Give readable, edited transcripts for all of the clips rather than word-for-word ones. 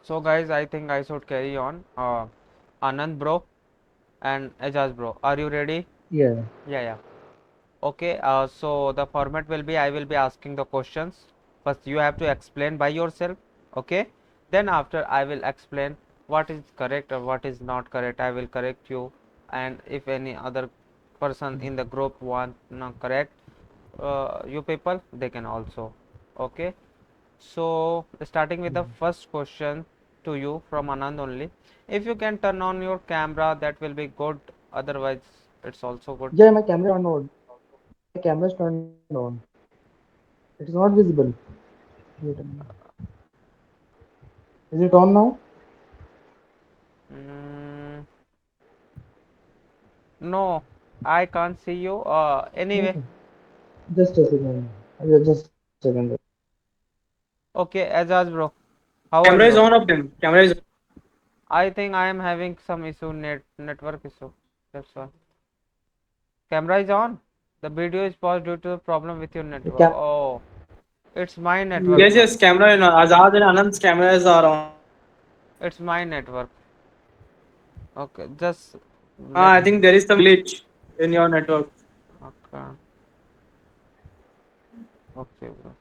So guys, I think I should carry on. Anand bro and Azaz bro, are you ready? Yeah. Yeah, yeah. Okay, so the format will be I will be asking the questions. First, you have to explain by yourself. Okay, then after I will explain what is correct or what is not correct. I will correct you, and if any other person in the group want not correct you people, they can also. Okay, so starting with the first question to you from Anand only. If you can turn on your camera, that will be good. Otherwise, it's also good. Yeah, my camera is turned on. My camera is turned on. It is not visible. Wait a minute. Is it on now? Mm, no, I can't see you. Anyway, Okay. Just a second. Just a second. okay, Azaz bro, how are Camera is you? on of them. Camera is I think I am having some issue, network issue. That's why. Camera is on. The video is paused due to a problem with your The network. cam Oh, it's my network, yes, bro. yes. Camera in Azad and Anand's cameras are on. It's my network. Okay, just I let. think there is some glitch in your network. Okay, okay, bro.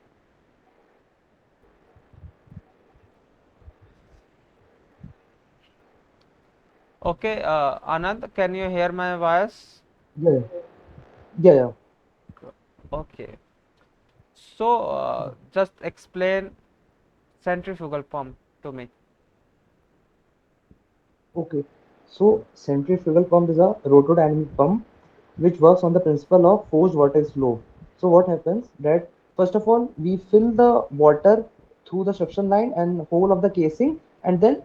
Okay, Anand, can you hear my voice? yeah, yeah, yeah. Okay. So, just explain centrifugal pump to me. Okay. So centrifugal pump is a rotodynamic pump which works on the principle of forced vortex flow. So what happens that first of all we fill the water through the suction line and whole of the casing, and then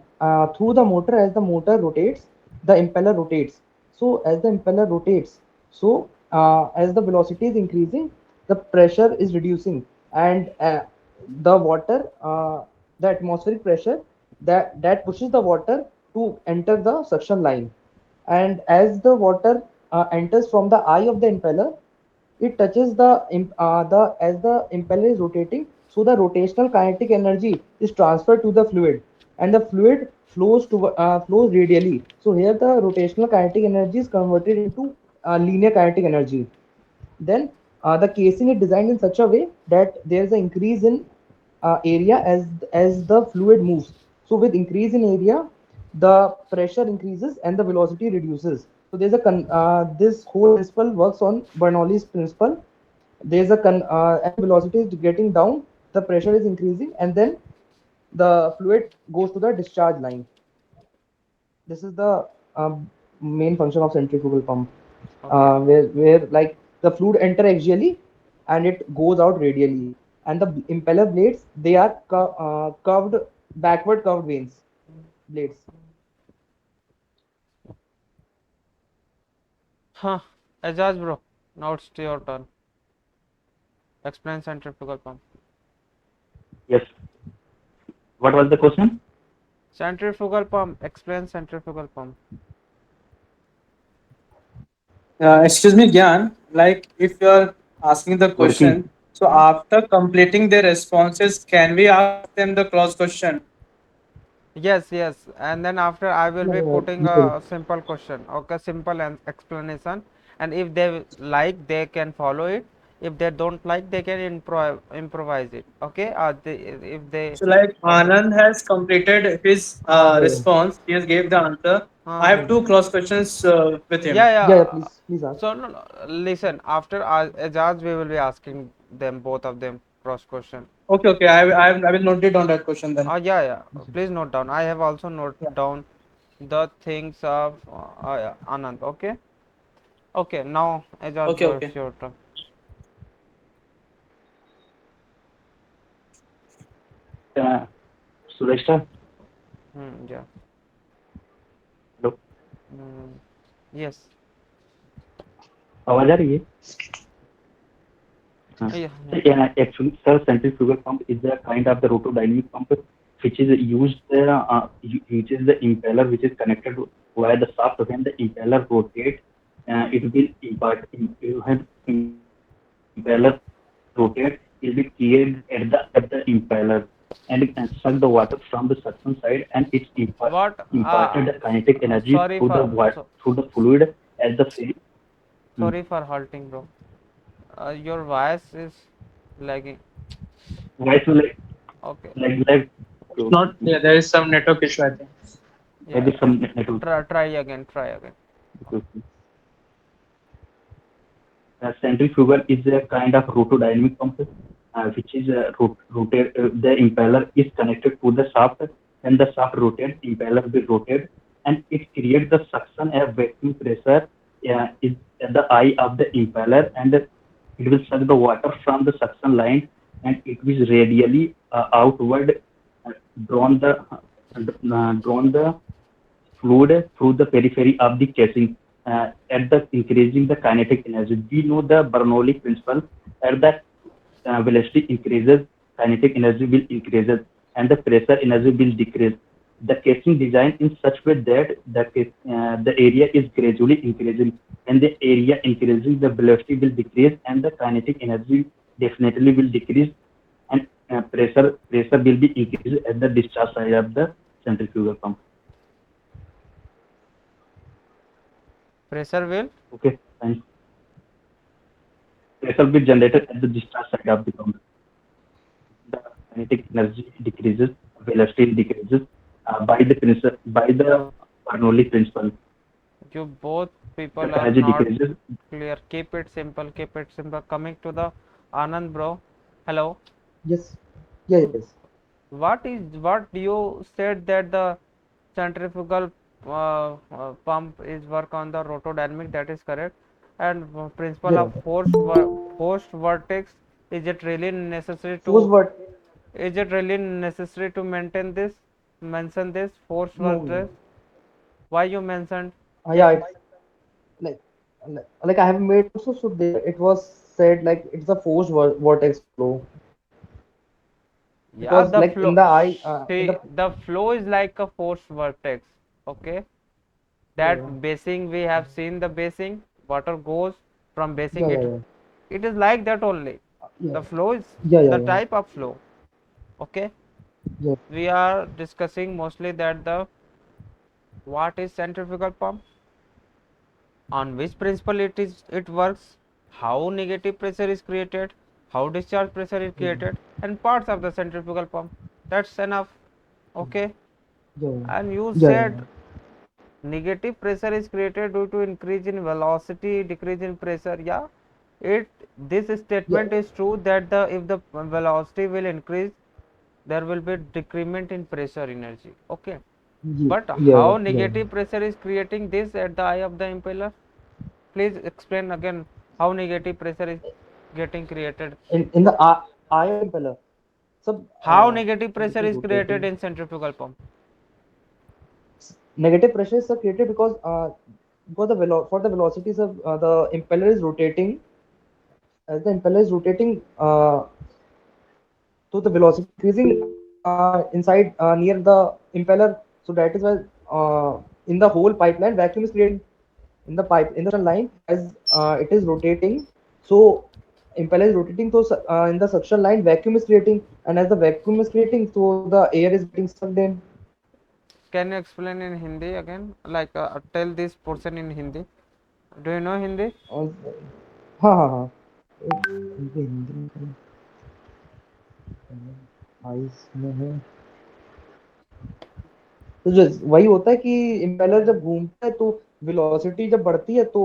through the motor, as the motor rotates, the impeller rotates. So as the impeller rotates, so as the velocity is increasing, the pressure is reducing, and the water, the atmospheric pressure, that pushes the water to enter the suction line. And as the water enters from the eye of the impeller, it touches the as the impeller is rotating, so the rotational kinetic energy is transferred to the fluid, and the fluid flows radially. So here the rotational kinetic energy is converted into linear kinetic energy. Then the casing is designed in such a way that there is an increase in area as the fluid moves. So with increase in area, the pressure increases and the velocity reduces. So there's this whole principle works on Bernoulli's principle. There's as the velocity is getting down, the pressure is increasing, and then the fluid goes to the discharge line. This is the main function of centrifugal pump, Okay. where like the fluid enter axially and it goes out radially, and the impeller blades, they are curved, backward curved vanes blades. Huh. Ajaz bro, now it's your turn. Explain centrifugal pump. Yes. What was the question? Centrifugal pump. Explain centrifugal pump. Excuse me, Gyan. Like if you are asking the Working. question, so Hmm? after completing their responses, can we ask them the cross question? Yes, yes. And then after I will Yeah, be yeah, putting you can. a simple question. Okay, simple explanation. And if they like, they can follow it. If they don't like, they can improvise it. Okay. If they. So like Anand has completed his Yeah, response. He has gave the answer. I Uh, have yeah, two cross questions with him. yeah, yeah, yeah, yeah. please ask. So no, no, listen. After Ajaz, we will be asking them both of them cross question. Okay, okay. I will note it down that question then. Yeah, yeah. Please note down. I have also note Yeah. down the things of yeah, Anand. Okay. Okay. Now, Ajaz, Okay, bro, it's okay. your turn. Uh, Sureshta, Yeah. hello. Mm, yes. आवाज आ रही है? Yeah. Yeah. Yeah, actually, sir, centrifugal pump is a kind of the rotodynamic pump which is uses the impeller which is connected via the shaft. When the impeller rotates, it will when impeller rotates, it will create at the impeller. and suck the water from the suction side, and it's What? imparted the kinetic energy Sorry through the for through the fluid at the same. Hmm. sorry for halting, bro. Your voice is lagging. Why so Okay. like It's not clear. There is some network issue, I think. Yeah. maybe some network. Try again. Try again. Okay. Centrifugal is a kind of rotodynamic pump, which is rotate. The impeller is connected to the shaft, and the shaft rotates. Impeller will rotate, and it creates the suction and vacuum pressure is at the eye of the impeller, and it will suck the water from the suction line, and it will radially outward uh, drawn the drawn the fluid through the periphery of the casing at the increasing the kinetic energy. We know the Bernoulli principle. At the velocity increases, kinetic energy will increases, and the pressure energy will decrease. The casing designed in such way that the area is gradually increasing. When the area increasing, the velocity will decrease, and the kinetic energy definitely will decrease, and pressure will be increased at the discharge side of the centrifugal pump. Pressure will. Okay, and pressure will be generated at the discharge side of the pump. The kinetic energy decreases, velocity decreases by the Bernoulli principle. You both The people are energy not decreases. clear. Keep it simple. Keep it simple. Coming to the Anand, bro. Hello. Yes. Yeah, yes. What you said that the centrifugal pump is work on the rotodynamic, that is correct, and principle Yeah. of forced vertex, is it really necessary Force to what? maintain this, mention this forced No. vertex? Why you mentioned? Yeah, Just it's like like I have made also. So there it was said like it's a forced vortex flow yeah, because the like in flow. the eye in See, the the flow is like a forced vertex. Okay, that yeah basing we have seen, the basing water goes from basing, yeah yeah it is like that only. yeah The flow is yeah yeah the yeah type of flow. Okay, yeah we are discussing mostly that the what is centrifugal pump, on which principle it works, how negative pressure is created, how discharge pressure is yeah created, and parts of the centrifugal pump. That's enough. Okay, yeah and you yeah yeah said negative pressure is created due to increase in velocity, decrease in pressure. Yeah, it this yeah statement is true that the if the velocity will increase, there will be decrement in pressure energy. Okay, yeah but yeah how yeah yeah. negative pressure is creating this at the eye of the impeller? Please explain again how negative pressure is getting created. In the eye of impeller. So How negative as it pressure is is created rotating, in centrifugal pump? negative pressure is created because for the velocities of the impeller is rotating. As the impeller is rotating, so the velocity increasing inside near the impeller. So that is why in the whole pipeline vacuum is created in the pipe in the suction line as it is rotating. So impeller is rotating, so in the suction line vacuum is creating, and as the vacuum is creating, so the air is getting sucked in. Can you explain in Hindi again? Like tell this portion in Hindi. Do you know Hindi? और हाँ हाँ हाँ हिंदी हिंदी में ice में है तो जो वही होता है कि इम्पेलर जब घूमता है तो वेलोसिटी जब बढ़ती है तो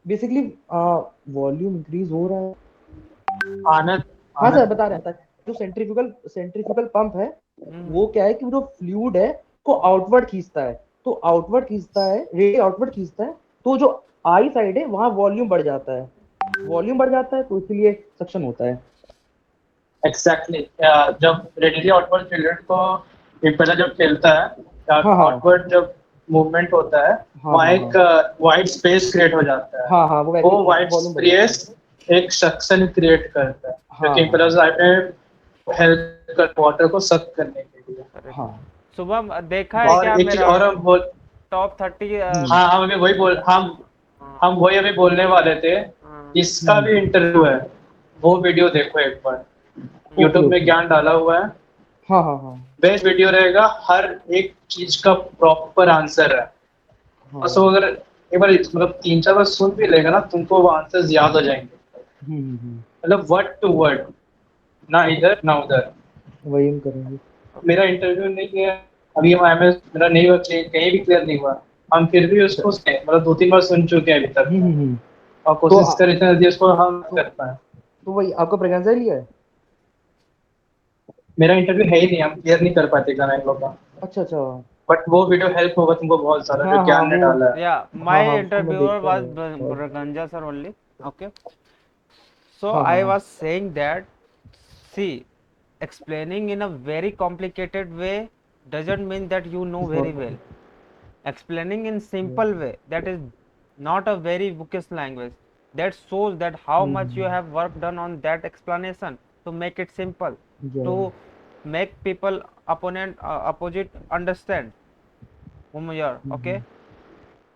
बेसिकली वॉल्यूम इंक्रीज हो रहा है आनंद हाँ सर आनंद बता रहे हैं जो सेंट्रीफ्यूगल पंप है Hmm. वो क्या है कि जो फ्लूइड है को आउटवर्ड खींचता है तो आउटवर्ड खींचता है रेडी आउटवर्ड खींचता है तो जो आई साइड है वहां वॉल्यूम बढ़ जाता है वॉल्यूम बढ़ जाता है तो इसलिए सक्शन होता है एग्जैक्टली जब रेडियली आउटवर्ड फ्लूइड को इम्पेलर जब खेलता है हाँ हाँ आउटवर्ड जब मूवमेंट होता है हाँ वहाँ हाँ एक हाँ वाइड स्पेस क्रिएट हो जाता है हाँ हाँ वो वो वाइड वॉल्यूम बढ़ जाता स्पेस एक सक्शन क्रिएट करता है है जो हाँ कि हाँ इम्पेलर साइड में हेल्प कर वाटर को सक करने के लिए Correct. हाँ शुभम देखा है क्या और एक चीज मेरा और हम बोल टॉप 30? हम्म हाँ हम अभी वही बोल हम वही अभी बोलने वाले थे इसका भी हम्म इंटरव्यू है वो वीडियो देखो एक बार ओके यूट्यूब में ओके ज्ञान डाला हुआ है हाँ हाँ हाँ बेस्ट वीडियो रहेगा, हर एक चीज का प्रॉपर आंसर है। हाँ। और सो अगर एक बार मतलब 3-4 बार सुन भी लेगा ना, तुमको वो आंसर्स याद हो जाएंगे, हम्म। मतलब वर्ड टू वर्ड, ना इधर ना उधर। वही हम करेंगे। मेरा इंटरव्यू नहीं है अभी, मेरा नहीं हुआ, कहीं भी क्लियर नहीं हुआ, हम फिर भी अच्छा। उसको मतलब 2-3 बार सुन चुके हैं अभी तक, हम्म। और तो कोशिश कर इतना जल्दी उसको हम तो, कर पाए। तो वही आपका प्रेगनेंसी लिया है? मेरा इंटरव्यू है ही नहीं, हम क्लियर नहीं कर पाते गाना इन लोग का। अच्छा अच्छा। बट वो वीडियो हेल्प होगा तुमको बहुत सारा, हाँ जो हाँ ज्ञान ने वो, डाला है। Yeah, हाँ my हाँ उसको मैं interviewer देखता was हूँ शायद। Ganja sir only. Okay. So हाँ हाँ I हाँ। was saying that, see, explaining in a very complicated way doesn't mean that you know It's very not. well. Explaining in Yeah. simple way, that is not a very bookish language. That shows that how much you Mm-hmm. have work done on that explanation to make it simple, Yeah. to make people opposite understand whom you are. Mm-hmm. Okay.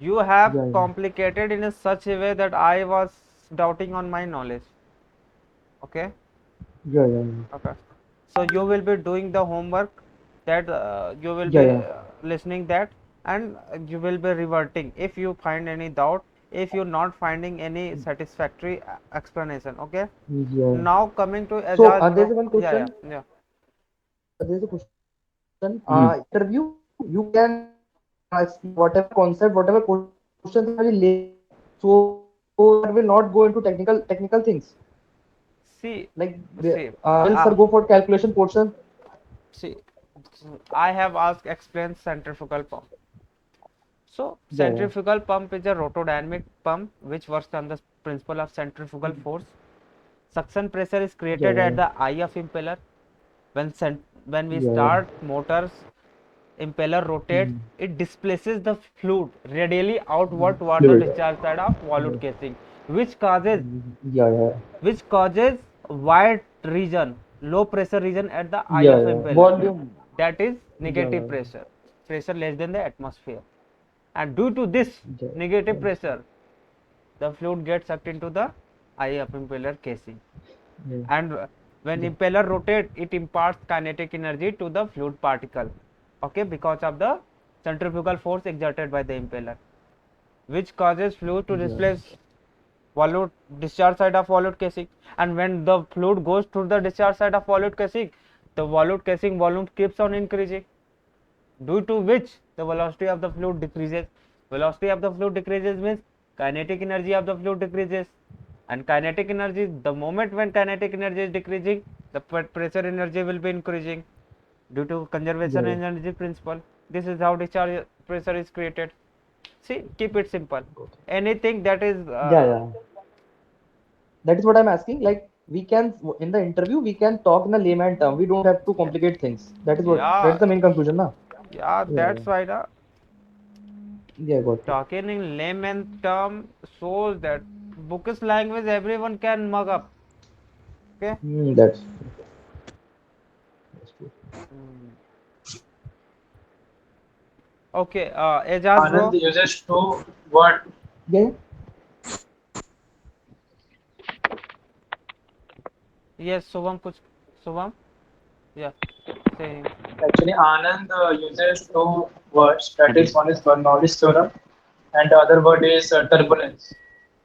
You have Yeah, yeah. complicated in a such a way that I was doubting on my knowledge. Okay. Yeah, yeah, yeah. Okay. So you will be doing the homework, that you will Yeah, be yeah. listening that, and you will be reverting if you find any doubt, if you're not finding any satisfactory explanation. Okay. Yeah. Now coming to So, Azaz there's bro. one Yeah, yeah, question. yeah. There's a question. Mhm. Interview, you can whatever concept, whatever questions are laid. So that will not go into technical things. See, Like, see, will sir go for calculation portion? see, I have asked explain centrifugal pump. So, Yeah, yeah. centrifugal pump is a rotodynamic pump which works on the principle of centrifugal force. Suction pressure is Yeah, created yeah, at the eye of impeller. When we yeah, yeah. start motors, impeller rotates, Mm-hmm. it displaces the fluid radially outward toward the Fluid. discharge side of Yeah. volute casing, which causes Yeah, yeah. which causes white region, low pressure region at the eye Yeah, of yeah. impeller. Volume. That is Yeah, negative yeah. pressure, pressure less than the atmosphere. And due to this Yeah. negative Yeah. pressure, the fluid gets sucked into the eye of impeller casing. Yeah. And when Yeah. impeller rotates, it imparts kinetic energy to the fluid particle. Okay, because of the centrifugal force exerted by the impeller, which causes fluid to Yeah. displace volute discharge side of volute casing. And when the fluid goes through the discharge side of volute casing, the volute casing volume keeps on increasing, due to which the velocity of the fluid decreases. Velocity of the fluid decreases means kinetic energy of the fluid decreases. And kinetic energy, the moment when kinetic energy is decreasing, the pressure energy will be increasing due to Yeah. conservation Yeah. energy principle. This is how discharge pressure is created. See, keep it simple. Got it. Anything that is Yeah, yeah. That is what I'm asking. Like, we can, in the interview, we can talk in a layman term. We don't have to complicate things. That's yeah, the main conclusion, na? yeah, Yeah, yeah. that's why the Yeah, got it. talking in layman term shows that bookish language everyone can mug up. Okay. That's true. Hmm. Okay, Ajaz Anand bro. uses two word. Yeah, yeah. Yes, Subham kuch. Subham. Yeah, say. Actually, Anand uses two words. That is, one is Bernoulli's theorem, and the other word is turbulence.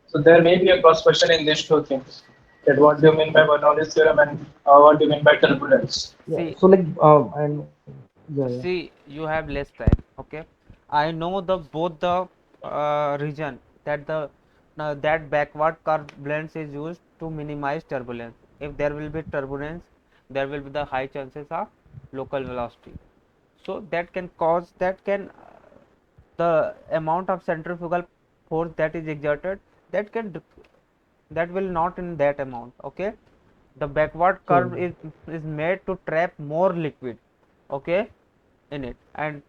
So there may be a cross question in these two things. That what do you mean by Bernoulli's theorem, and what do you mean by turbulence? Yeah. See, So, like, and yeah, yeah. see, you have less time. Okay, I know the both the region that the that backward curve blends is used to minimize turbulence. If there will be turbulence, there will be the high chances of local velocity. So that can cause, that can the amount of centrifugal force that is exerted, that can that will not in that amount. Okay, the backward Yeah, curve is made to trap more liquid, okay, in it, and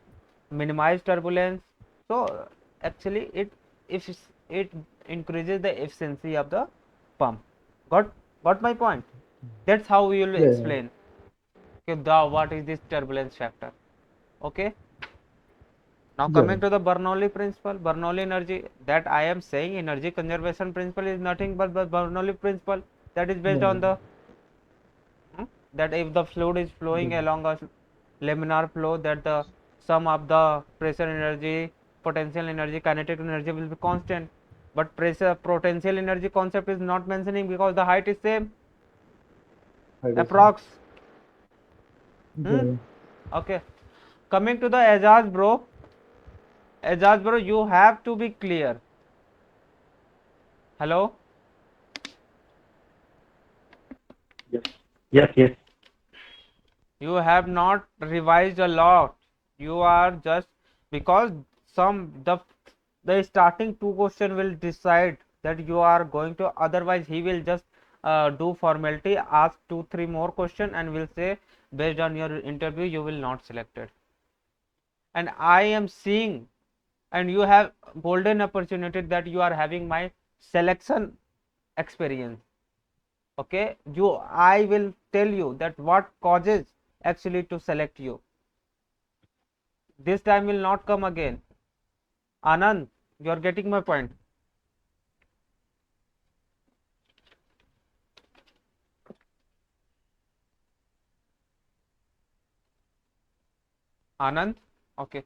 minimize turbulence. So actually if it increases the efficiency of the pump. Got my point? That's how we will yeah, yeah. explain, okay, the what is this turbulence factor. Okay. Now Yeah, coming to the Bernoulli principle, Bernoulli energy, that I am saying energy conservation principle is nothing but the Bernoulli principle that is yeah, based on the that if the fluid is flowing along a laminar flow, that the sum of the pressure energy, potential energy, kinetic energy will be constant. But pressure potential energy concept is not mentioning because the height is same, I do see. approx. Yeah, Hmm? yeah. Okay. Coming to the Azaz bro. Azaz bro, you have to be clear. Hello? Yes. Yes. Yes. You have not revised a lot. You are just because some the starting two question will decide that you are going to, otherwise he will just do formality, ask 2 3 more question and will say based on your interview you will not selected. And I am seeing, and you have golden opportunity that you are having my selection experience. Okay, you, I will tell you that what causes actually to select you. This time will not come again. Anand, you are getting my point. Anand, okay.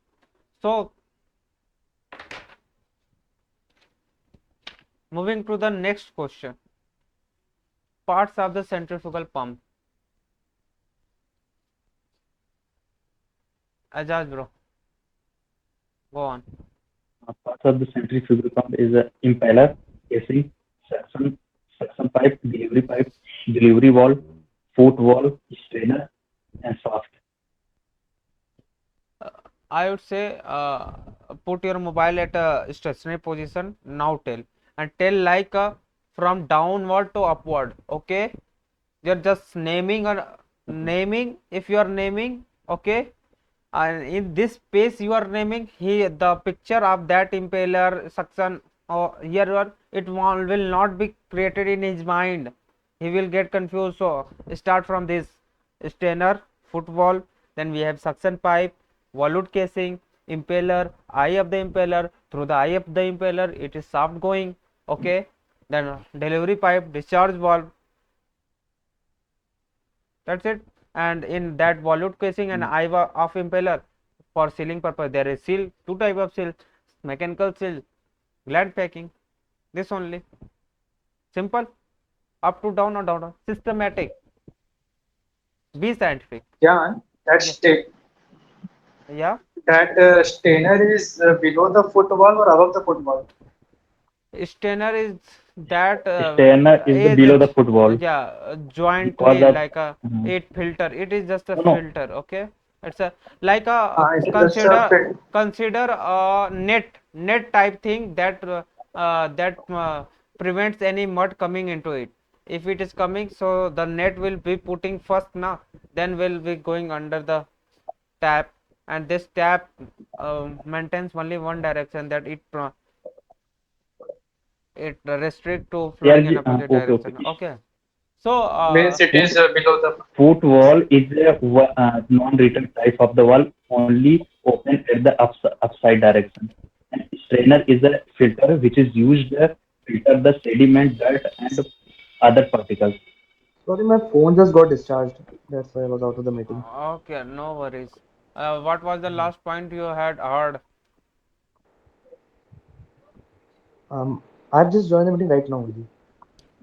So moving to the next question. Parts of the centrifugal pump. Ajaz bro, go on. Parts of the centrifugal pump is a impeller, casing, suction, suction pipe, delivery valve, foot valve, strainer, and shaft. I would say put your mobile at a stationary position. Now tell, and tell like from downward to upward. Okay, you're just naming or naming. If you are naming, okay, and in this space you are naming, he the picture of that impeller suction or here you are, it will not be created in his mind. He will get confused. So start from this: strainer, foot valve, then we have suction pipe, volute casing, impeller, eye of the impeller. Through the eye of the impeller it is shaft going. Okay, then delivery pipe, discharge valve, that's it. And in that volute casing and eye of impeller, for sealing purpose there is seal, two type of seal: mechanical seal, gland packing. This only, simple, up to down or down, systematic. Be scientific. Yeah, Yeah, yeah. that strainer is below the football or above the football? Strainer is that Strainer is the is below the foot valve yeah, because jointly of like a eight filter. It is just a no no filter. Okay, it's a like a It is just a consider fit. a net type thing that prevents any mud coming into it. If it is coming, so the net will be putting first now, then will be going under the tap, and this tap maintains only one direction, that it restrict to flowing in opposite okay direction. okay. Okay, so Means it Foot is below the. foot wall is a non-written type of the wall only open at the upside direction. And strainer is a filter which is used to filter the sediment, dirt, and other particles. Sorry, my phone just got discharged. That's why I was out of the meeting. okay, no worries. What was the last point you had heard? I've just joined the meeting right now only.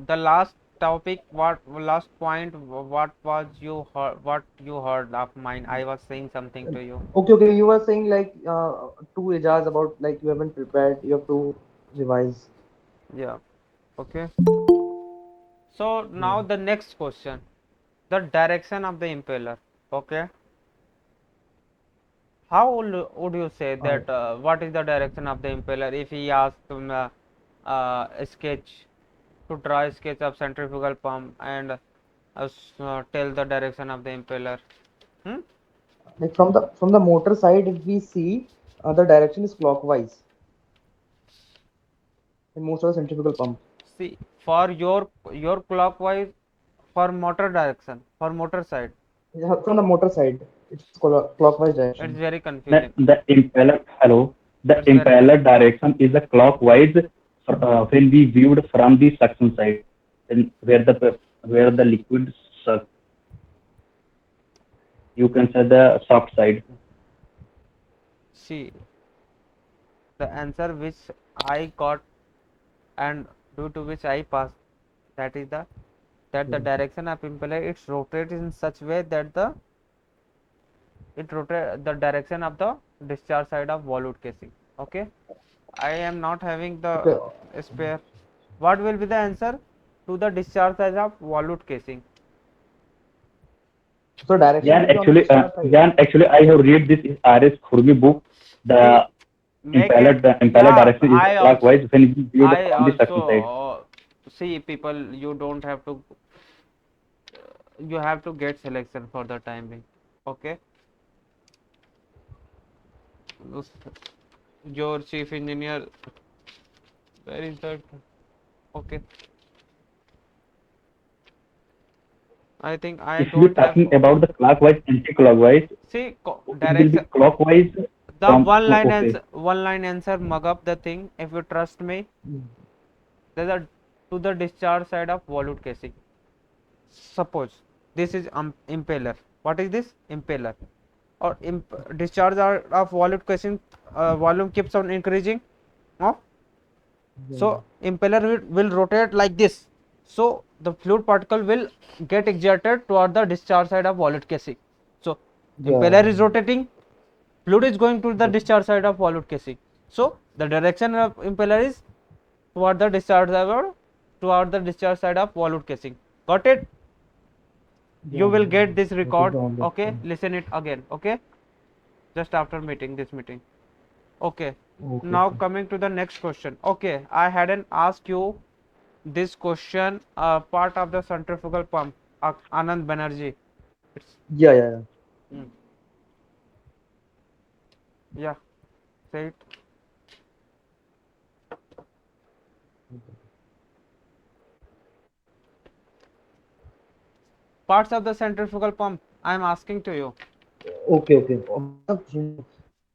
The last topic, what last point, what was you heard, what you heard of mine? I was saying something to you. Okay, okay. You were saying like two Ijaz about like you haven't prepared. You have to revise. Yeah, okay. So Yeah. now the next question, the direction of the impeller. Okay, how would you say Uh, that what is the direction of the impeller if he asks a sketch, to draw a sketch of centrifugal pump and tell the direction of the impeller? Hmm? like from the motor side, if we see the direction is clockwise in most of the centrifugal pump. See, for your clockwise, for motor direction, for motor side, Yeah, from the motor side, it's clockwise it's direction. very confusing. The It's very impeller direction is a clockwise when we viewed from the suction side, and where the liquid sucks. You can say the soft side. See, the answer which I got and due to which I passed, that is the Yeah. direction of impeller it's rotates in such way that it rotate the direction of the discharge side of volute casing. Okay, I am not having the Okay. spare. What will be the answer to the discharge side of volute casing? So direction will be on the discharge side. Gyan, actually, I have read this in R.S. Khurmi book. See, The make it. the impeller Yeah, direction is clockwise when it is viewed I from the also suction side. see people. You don't have to. You have to get selection for the time being. Okay, your chief engineer. Where is that? Okay, I think I If you are don't have. talking about the clockwise, anti-clockwise, See, it will be direction. clockwise The from, okay. one line answer mug up the thing. If you trust me, Mm. there's a to the discharge side of volute casing. Suppose this is impeller. What is this? Impeller. Or discharge of volute casing volume keeps on increasing. No? Yeah. So impeller will rotate like this. So the fluid particle will get exerted toward the discharge side of volute casing. So Yeah. impeller is rotating, fluid is going to the Yeah. discharge side of volute casing. So the direction of impeller is toward the discharge side of volute casing. Got it? You Yeah. will get this That is record. the only Okay, thing. listen it again. Okay, just after this meeting. Okay, Okay. now Okay. coming to the next question. Okay, I hadn't asked you this question, part of the centrifugal pump, Anand Banerjee. It's Yeah. Yeah. Yeah. mm, yeah, say it. Parts of the centrifugal pump. I am asking to you. Okay. Okay. So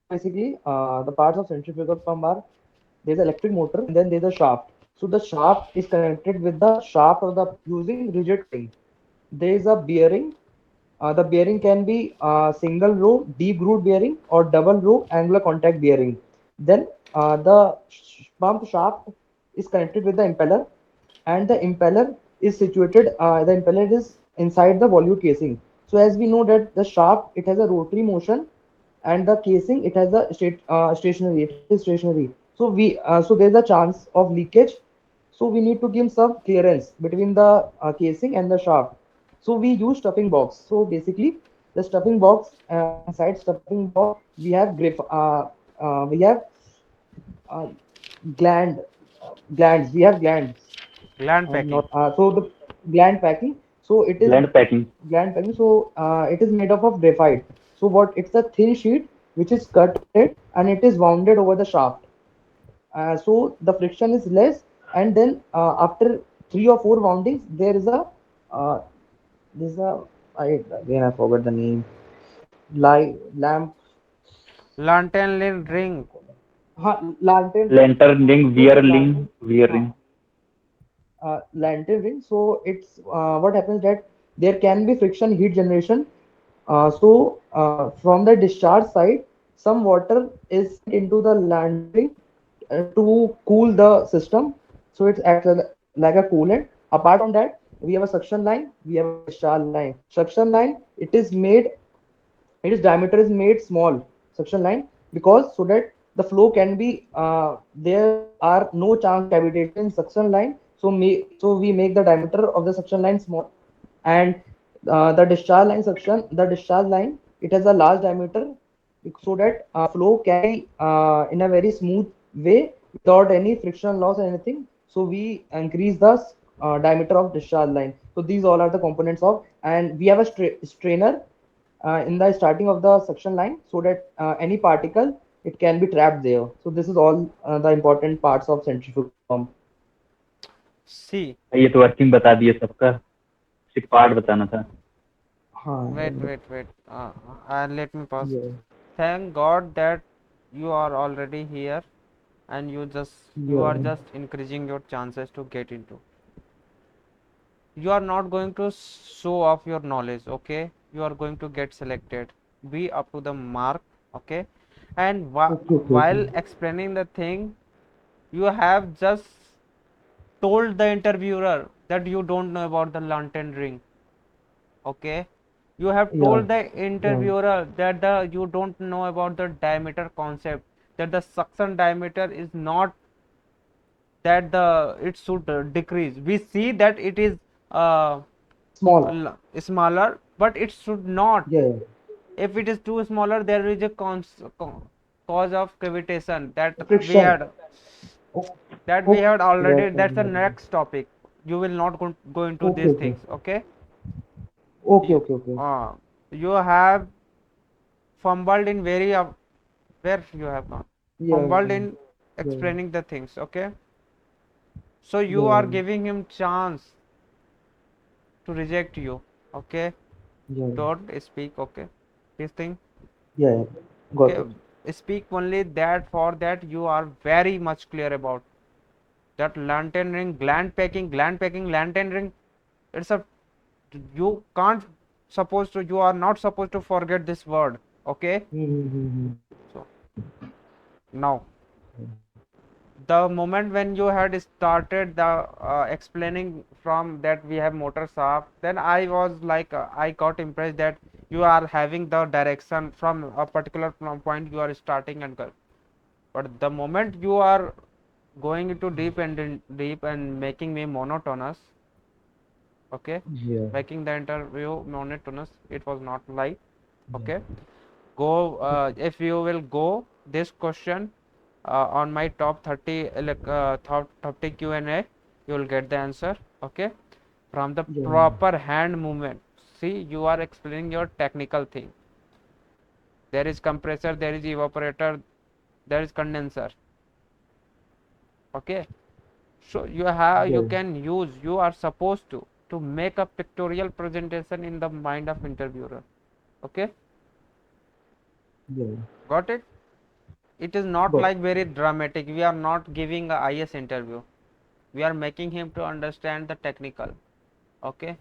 basically, the parts of centrifugal pump are there's an electric motor and then there's a shaft. So the shaft is connected with the shaft of the using rigid coupling. There is a bearing. The bearing can be single row deep groove bearing or double row angular contact bearing. Then the pump shaft is connected with the impeller, and the impeller is situated. The impeller is inside the volute casing. So as we know that the shaft it has a rotary motion, and the casing it has a stationary. It is stationary. So there's a chance of leakage, so we need to give some clearance between the casing and the shaft. So we use stuffing box. So basically, the stuffing box inside stuffing box we have we have uh, gland glands. We have glands. Gland I'm packing. not so the gland packing. So it is Blend packing. gland packing. So it is made up of graphite. So what? It's a thin sheet which is cut and it is wounded over the shaft. So the friction is less, and then after 3 or 4 woundings there is a uh, there's a I forgot the name, light lamp, Lantern ring. lantern ring. Lantern ring, So the wear ring. lantern ring. So it's what happens that there can be friction heat generation. So from the discharge side some water is sent into the lantern ring to cool the system. So it acts like a coolant. Apart from that, we have a suction line, we have a discharge line. Suction line, its diameter is made small, suction line, because so that the flow can be there are no chance of cavitation in suction line. So we make the diameter of the suction line small, and the discharge line, it has a large diameter so that flow can be in a very smooth way without any friction loss or anything. So we increase the diameter of discharge line. So these all are the components of, and we have a strainer in the starting of the suction line so that any particle it can be trapped there. So this is all the important parts of centrifugal pump. See, ये तो working बता दिए सबका, सिर्फ part बताना था. हाँ, wait. And let me pause. yeah, Thank God that you are already here, and you are yeah, just increasing your chances to get into. You are not going to show off your knowledge. Okay, you are going to get selected. Be up to the mark. Okay. And Okay, okay, while okay. explaining the thing, you have just told the interviewer that you don't know about the lantern ring. Okay. You have Yeah, told the yeah. interviewer that the you don't know about the diameter concept, that the suction diameter is not that the it should decrease. We see that it is uh, Small. smaller, but it should not. Yeah, yeah. If it is too smaller, there is a cause of cavitation we Friction. had Oh, that we okay, had already. that That's the one. next topic. You will not go into Okay, these okay. things. Okay. Okay, You, okay, okay. you have fumbled in very where you have gone Yeah, fumbled in yeah, explaining the things. Okay. So yeah, you yeah, are giving him chance to reject you. Okay. yeah, Don't speak. Okay. This thing. yeah, yeah. Got Okay. it. Speak only that for that you are very much clear about that lantern ring, gland packing, lantern ring. It's a you can't supposed to you are not supposed to forget this word. Okay. Mm-hmm. So now the moment when you had started the explaining from that we have motor shaft, then I was like I got impressed that you are having the direction from a particular point you are starting and but the moment you are going into deep and making me monotonous. Okay. Yeah, Making the interview monotonous, it was not like. Okay. Go if you will go this question on my top 30 top 30 Q&A, you will get the answer. Okay. From the yeah, proper hand movement, see, you are explaining your technical thing. There is compressor, there is evaporator, there is condenser. Okay. So you yeah, can use, you are supposed to make a pictorial presentation in the mind of interviewer. Okay. yeah. Got it. It is not Got like very dramatic. We are not giving a IS interview. We are making him to understand the technical. Okay.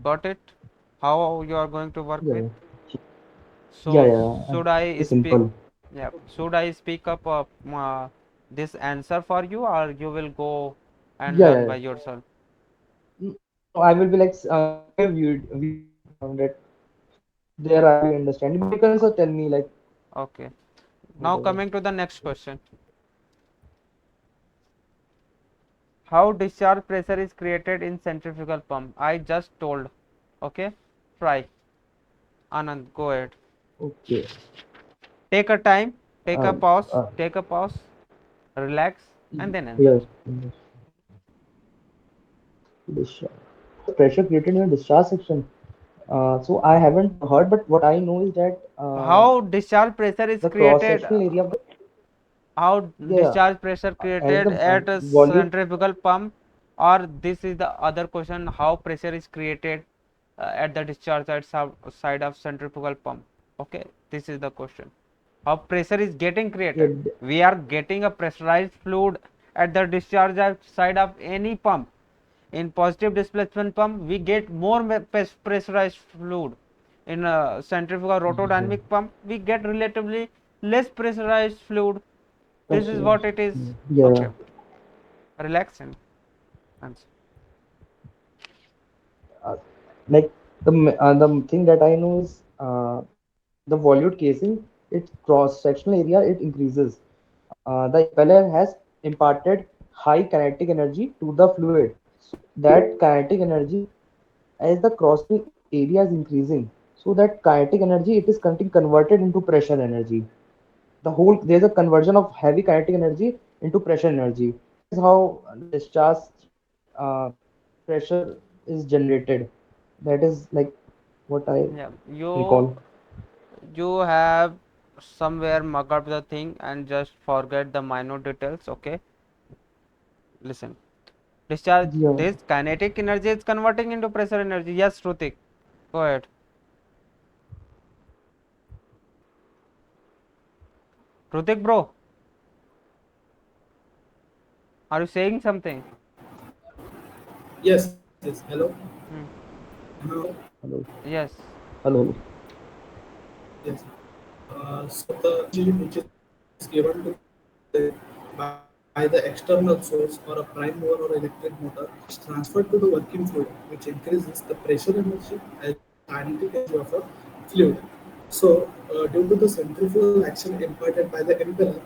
Got it. How you are going to work yeah, with. yeah, So yeah. should I Very speak, simple. yeah, should I speak up this answer for you, or you will go and Yeah, learn yeah. by yourself? No, I will be like sending a video that there I'll be understanding. But you can also tell me like Okay. Now whatever. coming to the next question. How discharge pressure is created in centrifugal pump? I just told. Okay. Try. Anand, go ahead. Okay. Take a time, Uh, uh, take a pause, relax, and then answer. yes. Yes. Discharge. Pressure created in the discharge section. So I haven't heard, but what I know is that How discharge pressure is the cross created? sectional area of the How yeah discharge pressure as created the at a volute. centrifugal pump? Or this is the other question, how pressure is created at the discharge side of centrifugal pump? Okay, this is the question. How pressure is getting Yeah, created? We are getting a pressurized fluid at the discharge side of any pump. In positive displacement pump, we get more pressurized fluid. In a centrifugal yeah, rotodynamic pump, we get relatively less pressurized fluid. This is pressure. what it is. Yeah. Okay. Relax and answer. Uh, like the thing that I know is the volute casing, its cross sectional area it increases. The impeller has imparted high kinetic energy to the fluid. So that kinetic energy, as the crossing area is increasing, so that kinetic energy it is getting converted into pressure energy. The whole there's a conversion of heavy kinetic energy into pressure energy. That is how the discharge uh, pressure is generated. That is like what I Yeah, recall. you have somewhere mug up the thing and just forget the minor details. Okay, listen. Discharge, Yeah. this kinetic energy is converting into pressure energy. Yes, Shrutik, go ahead. Shrutik, bro, are you saying something? Yes, yes. Hello. Hmm. Hello. Hello. Yes. Hello. So the energy which is given to the by the external source or a prime mover or electric motor is transferred to the working fluid, which increases the pressure energy as well as the kinetic energy of a fluid. So, due to the centrifugal action imparted by the impeller,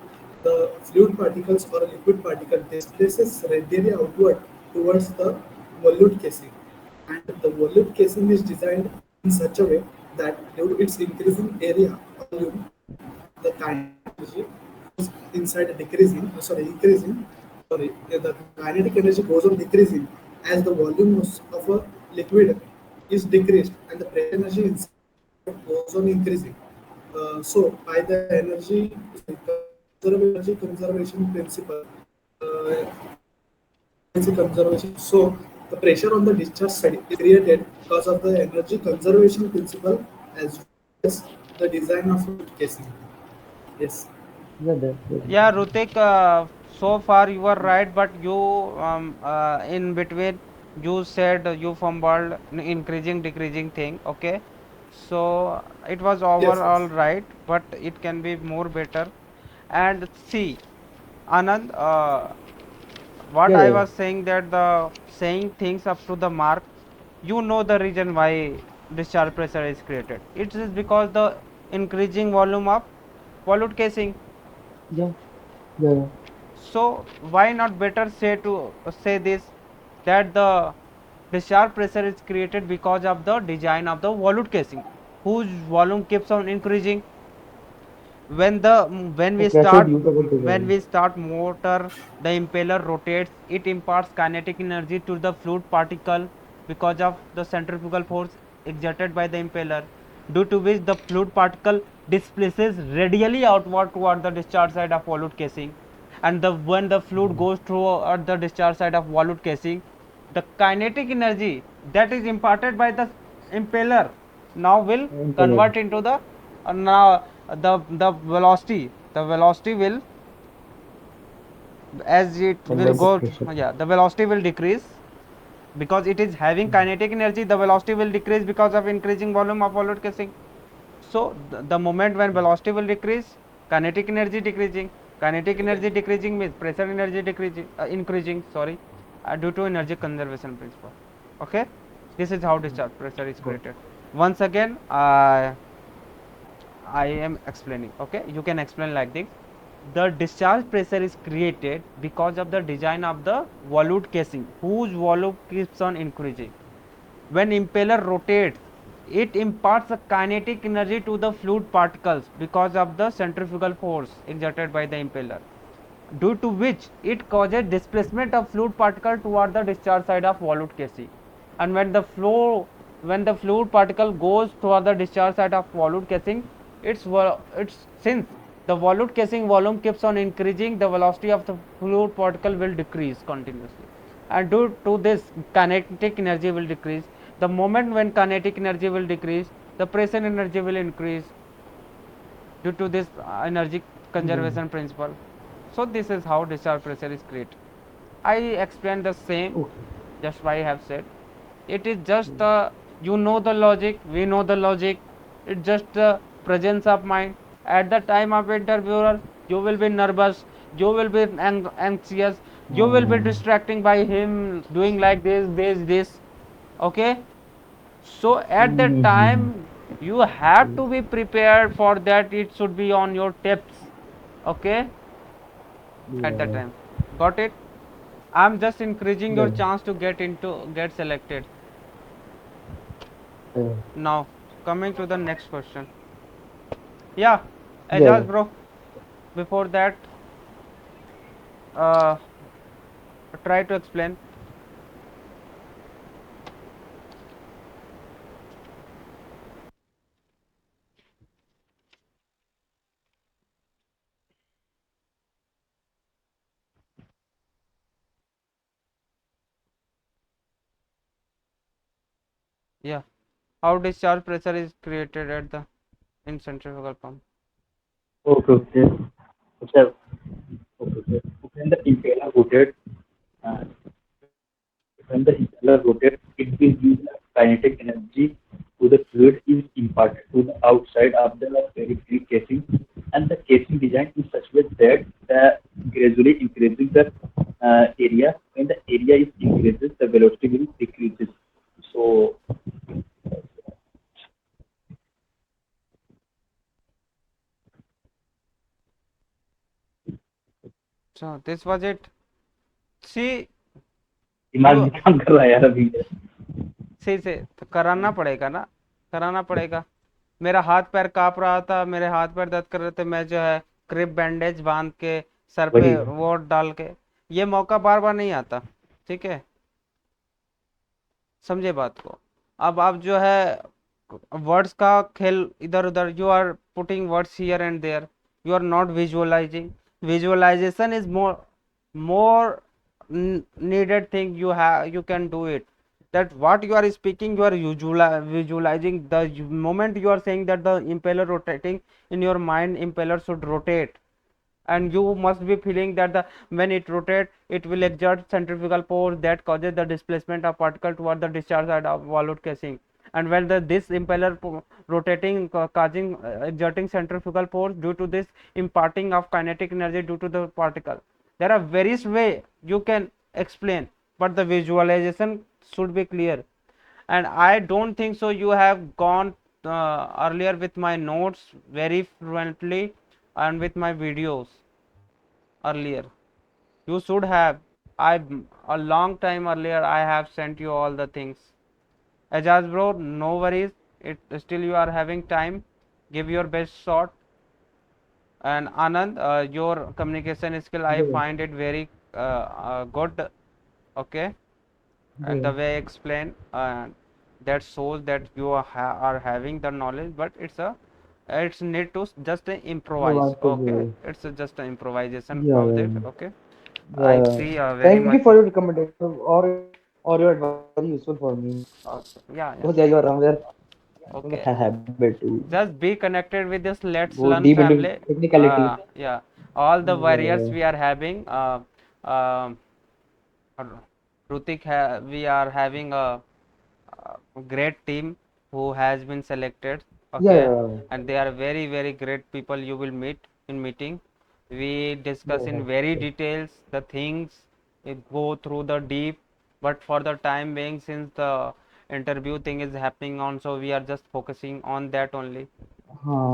the fluid particles or a liquid particle displaces radially outward towards the volute casing, and the volute casing is designed in such a way that due to its increasing area volume, the kinetic energy goes inside decreasing, increasing. The kinetic energy goes on decreasing as the volume of a liquid is decreased and the pressure energy inside the liquid goes on increasing. So, by the energy conservation principle, uh, energy conservation. So, the pressure on the discharge side is created because of the energy conservation principle as well as the design of a casing. Yes. Yeah, that's good. Yeah, Rutik, so far you were right, but you in between you said you fumbled increasing decreasing thing. Okay, so it was Yes. overall Yes. right, but it can be more better. And see, Anand, what Yeah, I yeah, was saying that the saying things up to the mark, you know the reason why discharge pressure is created. It is because the increasing volume of volute casing. yeah, yeah, yeah. So why not better say to say this that the discharge pressure is created because of the design of the volute casing, whose volume keeps on increasing when the when The we pressure start due to the when design. we start motor, the impeller rotates, it imparts kinetic energy to the fluid particle because of the centrifugal force exerted by the impeller, due to which the fluid particle displaces radially outward toward the discharge side of volute casing, and the when the fluid goes through at the discharge side of volute casing, the kinetic energy that is imparted by the impeller now will Impeller. convert into the now the velocity will, as it will Convert the go pressure. yeah, the velocity will decrease because it is having kinetic energy. The velocity will decrease because of increasing volume of volute casing. So the moment when velocity will decrease, kinetic energy decreasing, kinetic energy decreasing means pressure energy decreasing increasing, sorry, due to energy conservation principle. Okay, this is how discharge pressure is Got created. Once again, I am explaining. Okay, you can explain like this. The discharge pressure is created because of the design of the volute casing, whose volume keeps on increasing. When impeller rotates, it imparts a kinetic energy to the fluid particles because of the centrifugal force exerted by the impeller, due to which it causes displacement of fluid particle toward the discharge side of volute casing. And when the fluid particle goes toward the discharge side of volute casing, it's since the volute casing volume keeps on increasing, the velocity of the fluid particle will decrease continuously, and due to this kinetic energy will decrease. The moment when kinetic energy will decrease, the pressure energy will increase due to this energy yeah. conservation principle. So this is how discharge pressure is created. I explained the same, Okay. just why I have said. It is just the, you know the logic, we know the logic. It's just the presence of mind. At the time of interviewer, you will be nervous, you will be anxious, you will be Uh, distracting by him doing like this. Okay, so at that mm-hmm. time you have to be prepared for that. It should be on your tips. Okay, at that Yeah, time. Got it? I'm just increasing yeah, your chance to get selected. yeah, Now, coming to the next question. Yeah, yeah, yeah. Azaz bro. Before that, uh, try to explain. Yeah, how discharge pressure is created at the in centrifugal pump. Okay, okay. Okay, okay, okay. When the impeller rotates, uh, when the impeller rotates, it will use kinetic energy to the fluid is imparted to the outside of the peripheral casing, and the casing designed in such way that gradually increasing the area. When the area is increases, the velocity will decreases. So So this was it. See, दिमाग you नहीं काम कर रहा है यार अभी. सही से तो कराना पड़ेगा ना, कराना पड़ेगा। मेरा हाथ पैर कांप रहा था, मेरे हाथ पैर दर्द कर रहे थे, मैं जो है क्रिप बैंडेज बांध के सर पे वही वो डाल के, ये मौका बार बार नहीं आता। ठीक है, समझे बात को। अब आप जो है वर्ड्स का खेल इधर उधर, you are putting words here and there, you are not visualizing. Visualization is more needed thing, you can do it, that what you are speaking, you are visualizing. The moment you are saying that the impeller rotating, in your mind impeller should rotate, and you must be feeling that the when it rotates it will exert centrifugal force that causes the displacement of particle toward the discharge side of volute casing. And when this impeller rotating causing exerting centrifugal force, due to this imparting of kinetic energy due to the particle, there are various way you can explain, but the visualization should be clear. And I don't think so you have gone earlier with my notes very fluently and with my videos earlier. You should have. I a long time earlier I have sent you all the things. Ajaz bro, no worries. It still you are having time. Give your best shot. And Anand, your communication skill I Yeah, find it very good. Okay, and yeah, the way I explain, that shows that you are having the knowledge, but it's need to just ये improvise. बात तो जो Okay, है. it's just an improvisation Yeah, of yeah, it. Okay, I yeah. see very Thank you much. for your recommendation or your advice was very useful for me Yeah, yeah. because yeah, you are somewhere from the Okay, habit to just be connected with this Let's go Learn deep into family. technicality. Yeah, all the warriors Yeah, we are having. Um Rutik, we are having a great team who has been selected. yeah, Okay, yeah, and they are very very great people you will meet in meeting. We discuss yeah, in very details the things, go through the deep, but for the time being, since the interview thing is happening on, so we are just focusing on that only.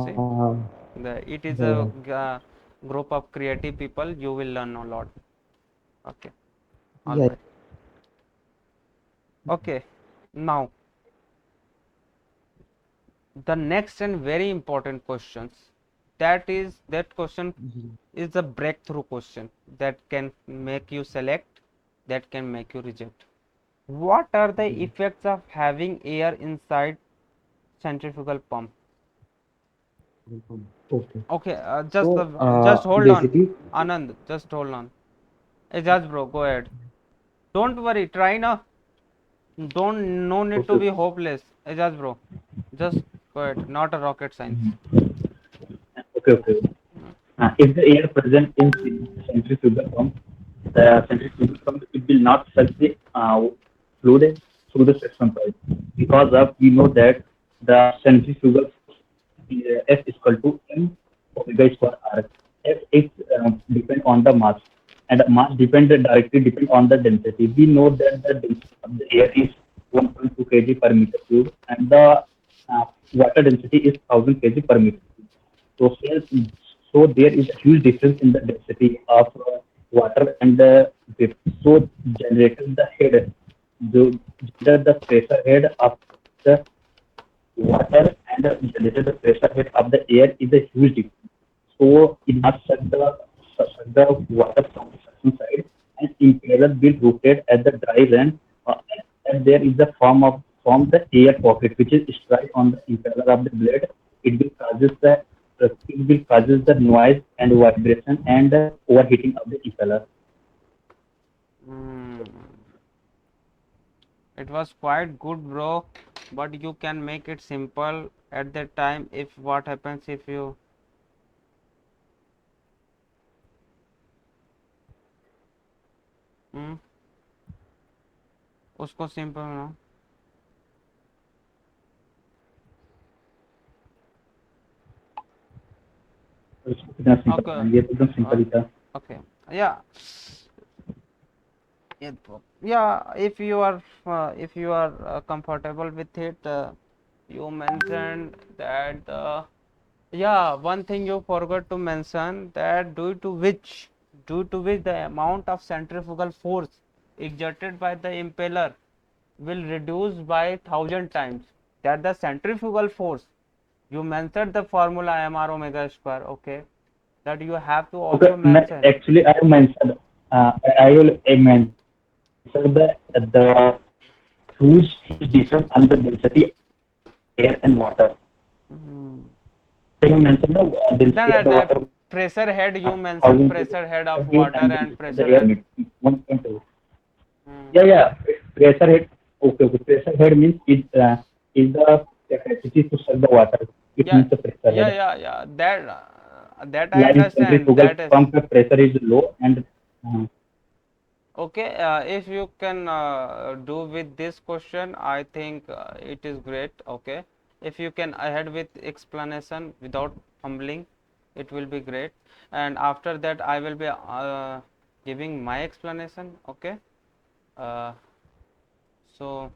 See, हाँ, it is yeah, a group of creative people, you will learn a lot. Okay, all yeah, right. Okay, now the next and very important questions, that question is the breakthrough question that can make you select, that can make you reject. What are the effects of having air inside centrifugal pump? okay. Okay, So, just hold on, basically, Anand, just hold on. Ejaz bro, go ahead. Don't worry, try now. Don't, no need to Okay. be hopeless. Ejaz bro, just go ahead. Not a rocket science. Okay. Okay. If the air present in centrifugal pump, the centrifugal pump, it will not suck the fluid through the suction pipe, because of we know that the centrifugal force, F is equal to m omega square r. F is depend on the mass, and mass directly depend on the density. We know that the density of the air is 1.2 kg per meter cube, and the water density is 1000 kg per meter cube. So, so there is a huge difference in the density of water and the vapor. So generated the head, the pressure head of the water and generated the pressure head of the air is a huge difference. So it must suck the water from the suction side, and impeller will rotate at the drive end, and there is a form the air pocket which is straight on the impeller of the blade. It will causes the noise and vibration and overheating of the impeller. Hmm. It was quite good, bro, but you can make it simple at that time. If what happens if you hmm, उसको simple ना इतना simple Okay. था, ये तो एकदम simple ही Okay. था. Okay. Yeah. Yeah. If you are comfortable with it, you mentioned that. Yeah, one thing you forgot to mention that due to which the amount of centrifugal force exerted by the impeller will reduce by 1000 times. That the centrifugal force. You mentioned the formula mr omega square. Okay, that you have to Okay, also mention. actually, I mentioned, I will mention the huge difference on the density of air and water. Hmm. So you mentioned the Then density of at the that water, pressure head you mentioned 1000 pressure head of again, water and the and density of the pressure air head. 1.2. Hmm. Yeah, yeah. Pressure head. Okay, okay. Pressure head means it is the capacity to suck the water. It Yeah, means the pressure yeah, head. yeah, yeah. That I While in understand. centrifugal That is pump, the pressure is low and uh, okay. If you can do with this question, I think it is great. Okay. If you can ahead with explanation without fumbling, it will be great. And after that, I will be giving my explanation. Okay. Uh, so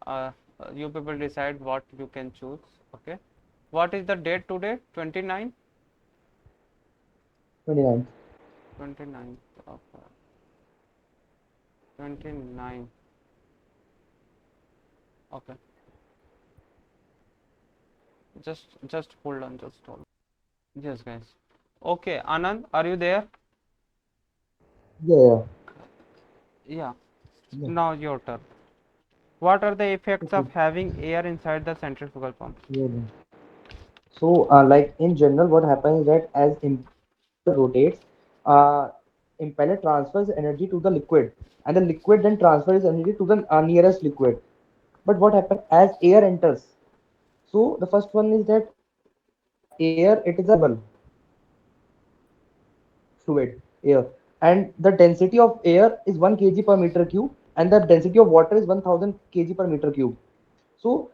uh, you people decide what you can choose. Okay. What is the date today? 29th. 29th. 29th of 29. Okay. Just hold on. Just hold. Yes, guys. Okay, Anand, are you there? Yeah, Yeah. yeah, Now your turn. What are the effects okay, of having air inside the centrifugal pump? yeah. So, like in general, what happens is that as impeller rotates, uh, impeller transfers energy to the liquid, and the liquid then transfers energy to the nearest liquid. But what happens as air enters? So the first one is that air, it is a fluid, air, and the density of air is 1 kg per meter cube, and the density of water is 1000 kg per meter cube. So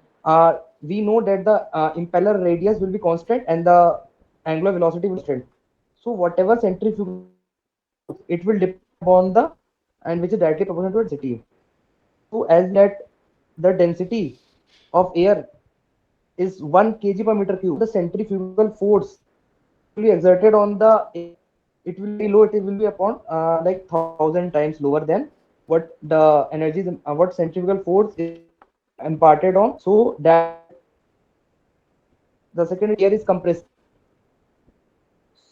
we know that the impeller radius will be constant and the angular velocity will be constant. So whatever centrifugal force, it will depend upon the, and which is directly proportional to its density. So as that the density of air is 1 kg per meter cube, the centrifugal force which will be exerted on the air, it will be very low. It will be upon like 1000 times lower than what the energy, what centrifugal force is imparted on. So that the second air is compressed.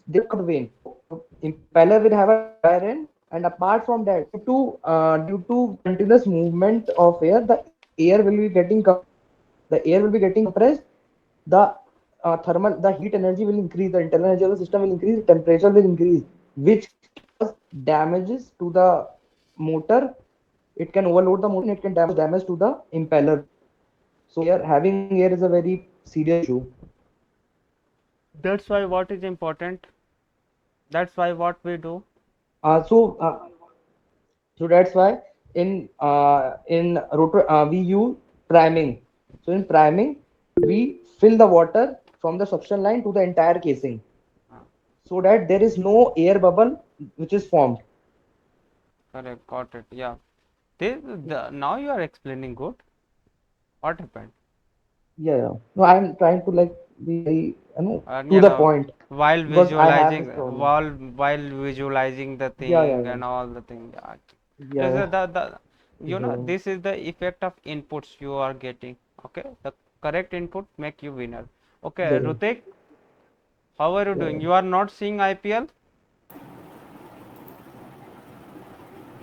There is a curved vein. So impeller will have a dry end, and apart from that, due to continuous movement of air, the air will be getting compressed. The air will be getting compressed. The the heat energy will increase. The internal energy of the system will increase. The temperature will increase, which can cause damages to the motor. It can overload the motor. And it can damage to the impeller. So air, having air is a very serious issue. That's why what is important. That's why what we do. Uh, so uh, so that's why in rotor we use priming. So in priming, we fill the water from the suction line to the entire casing, Uh, so that there is no air bubble which is formed. Correct, got it. Yeah. Now you are explaining good. What happened? Yeah, yeah. No, I'm trying to like be very, to You the know, point, while because I have visualizing, this problem. while visualizing the Yeah, yeah, thing yeah, and all the thing. Yeah. yeah, This yeah. is Yeah. this is the effect of inputs you are getting. Okay, the correct input make you winner. Okay, Yeah, Rutik, how are you yeah, doing? You are not seeing IPL.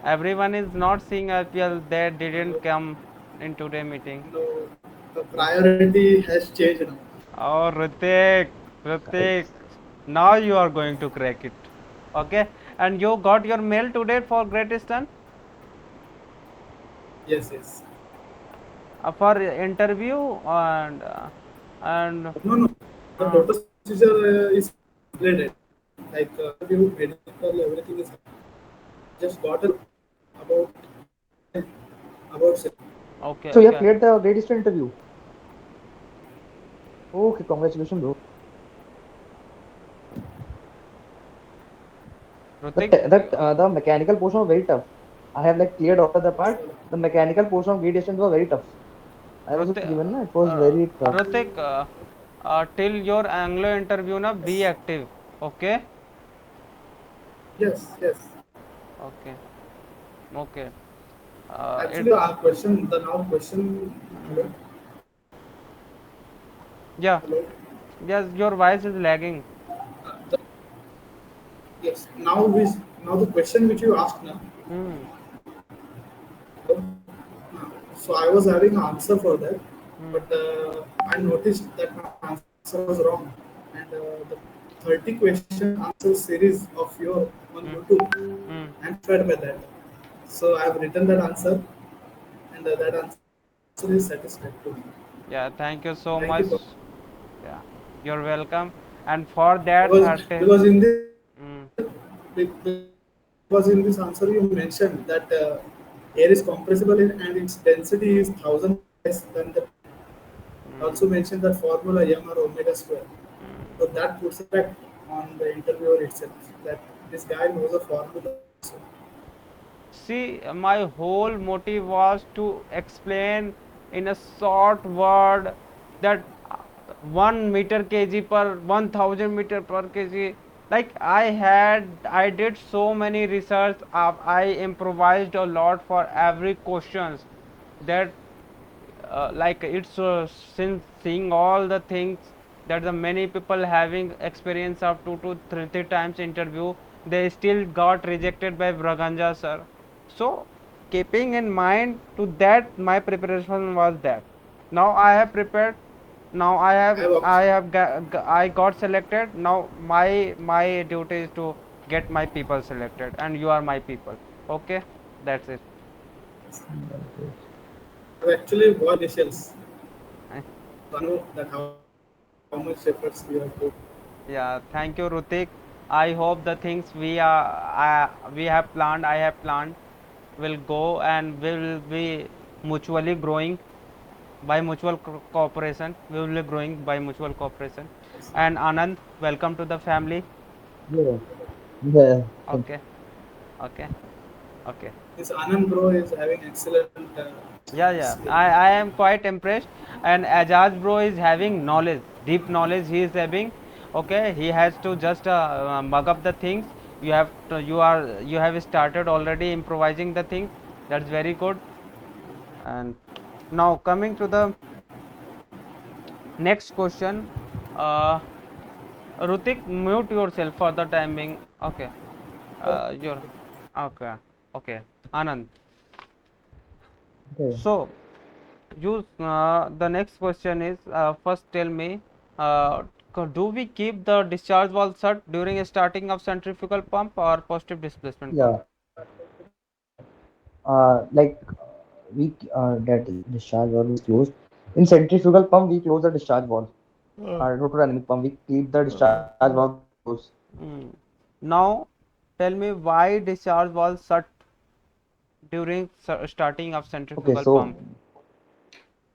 Everyone is not seeing IPL. They didn't come in today meeting. No, the priority has changed now. Oh, Ritik, now you are going to crack it. Okay, and you got your mail today for Great Eastern Yes, yes. for interview and No, no. The uh, total procedure is completed. Like interview, medical, everything is just got a about about same. okay, so you have okay. cleared the Great Eastern interview. Okay, congratulations, bro. Rutik, The mechanical portion was very tough. I have like cleared all the part. The mechanical portion of gradation was very tough. I was Rutik, given, na, it was very tough. Rutik, till your Anglo interview na be active. Okay, Yes, yes. okay, okay. Actually, It's our question, the now question. Hello, mm, yeah, hello. yes. Your voice is lagging. The, yes. Now the question which you asked now. Hmm. So I was having an answer for that, Hmm. but I noticed that my answer was wrong, and the 30 question answer series of your on Hmm. YouTube, Hmm. I'm fed by that. So I've written that answer, and that answer is satisfied to me. Yeah. Thank you Thank you so for much. Yeah, you're welcome. And for that, because in this mm, because in this answer you mentioned that air is compressible and its density is 1,000 times less than the pressure. Also mm, mentioned that formula m or omega square. mm. So that puts a fact on the interviewer itself that this guy knows a formula also. See, my whole motive was to explain in a short word that 1 meter kg per 1000 meter per kg. Like I did so many research. I improvised a lot for every questions that like it's since seeing all the things that the many people having experience of 2 to 3 times interview, they still got rejected by Braganja sir. So keeping in mind to that, my preparation was that. Now I have prepared. Now I have I got selected. Now my duty is to get my people selected, and you are my people. Okay, that's it. actually watched initials, so I know that how much efforts you have put. Yeah, thank you, Rutik. I hope the things we have planned, I have planned, will go and will be mutually growing by mutual cooperation. We will be growing by mutual cooperation. And Anand, welcome to the family. Yeah, yeah. Okay, okay, okay. This Anand bro is having excellent Yeah, yeah. skill. I am quite impressed. And Azaz bro is having knowledge, deep knowledge he is having. Okay, he has to just mug up the things. You have started already improvising the things. That's very good. And now coming to the next question. Uh, Rutik, mute yourself for the timing. Okay. Your okay. Okay. Anand. Okay. So the next question is first tell me, do we keep the discharge valve shut during starting of centrifugal pump or positive displacement pump? Yeah. Like that discharge valve is closed. In centrifugal pump, we close the discharge valve. Rotodynamic pump, we keep the discharge valve closed. Mm. Now tell me why discharge valve shut during starting of Okay, centrifugal so pump.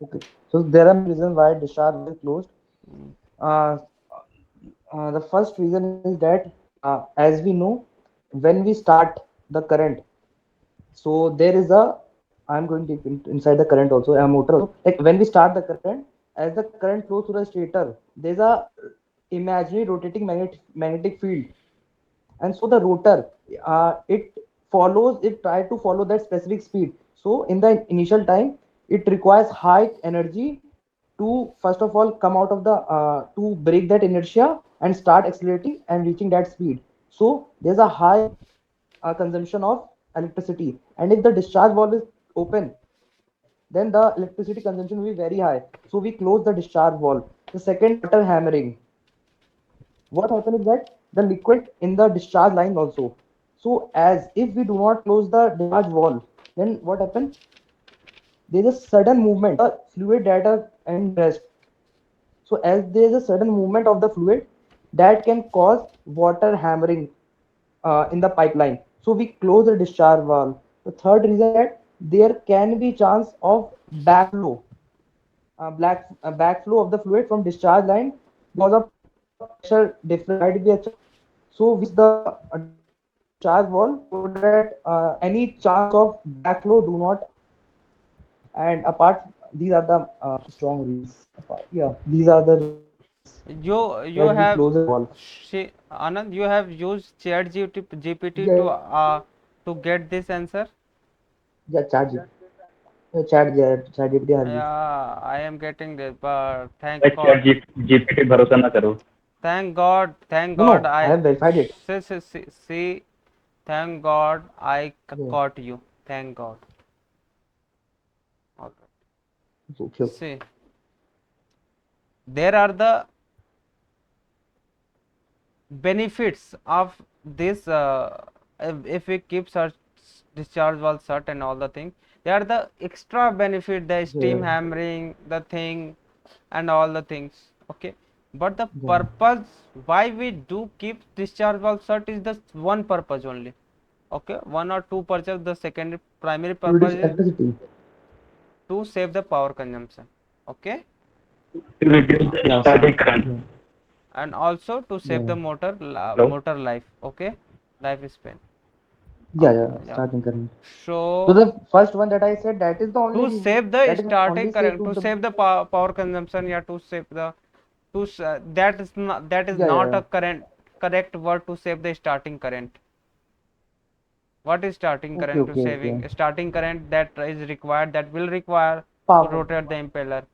okay, so there are many reasons why discharge valve is closed. Mm. Uh, the first reason is that, as we know, when we start the current, so there is a, I'm going deep inside the current also, a motor also. Like when we start the current, as the current flows through the stator, there's a imaginary rotating magnetic field, and so the rotor, it it try to follow that specific speed. So in the initial time, it requires high energy to first of all come out of the to break that inertia and start accelerating and reaching that speed. So there's a high consumption of electricity, and if the discharge valve is open, then the electricity consumption will be very high. So we close the discharge valve. The second is water hammering. What happens is that the liquid in the discharge line also. So as if we do not close the discharge valve, then what happens? There is a sudden movement of the fluid that are in rest. So as there is a sudden movement of the fluid, that can cause water hammering in the pipeline. So we close the discharge valve. The third reason that there can be chance of backflow, backflow of the fluid from discharge line because of pressure difference might be a chance. So we close the discharge valve. discharge valve so that any chance of backflow do not occur. And apart, these are the strong reasons. Yeah, these are the reasons You that we have, close the valve. Anand, you have used Chat GPT Yeah, to get this answer. yeah, chat GPT I have used. Yeah, I am getting this, but भाई chat GPT भरोसा ना करो. thank No, God, no, I I have verified it. see, thank God I Yeah, caught you. Thank God. Okay. okay, okay. See, there are the benefits of this. If we keep search discharge valve shut and all the thing, there are the extra benefit, the steam Yeah, hammering, the thing, and all the things. Okay, but the yeah. purpose why we do keep discharge valve shut is the one purpose only. Okay, one or two purpose. The secondary primary To reduce purpose is electricity. to save the power consumption. Okay, To reduce the Yeah, starting current. yeah, and also to save the yeah, Hello. motor life. Okay, lifespan. yeah, yeah. Yeah. Starting current. So So the first one that I said, that is the only to reason. save the That is starting only say current, to to the. save the power consumption, yeah, to save the that is Yeah, yeah, not yeah. a current correct word to save the starting current. What is starting Okay, current to okay, okay. saving? Starting current that is required, that will require to Power. rotate the impeller.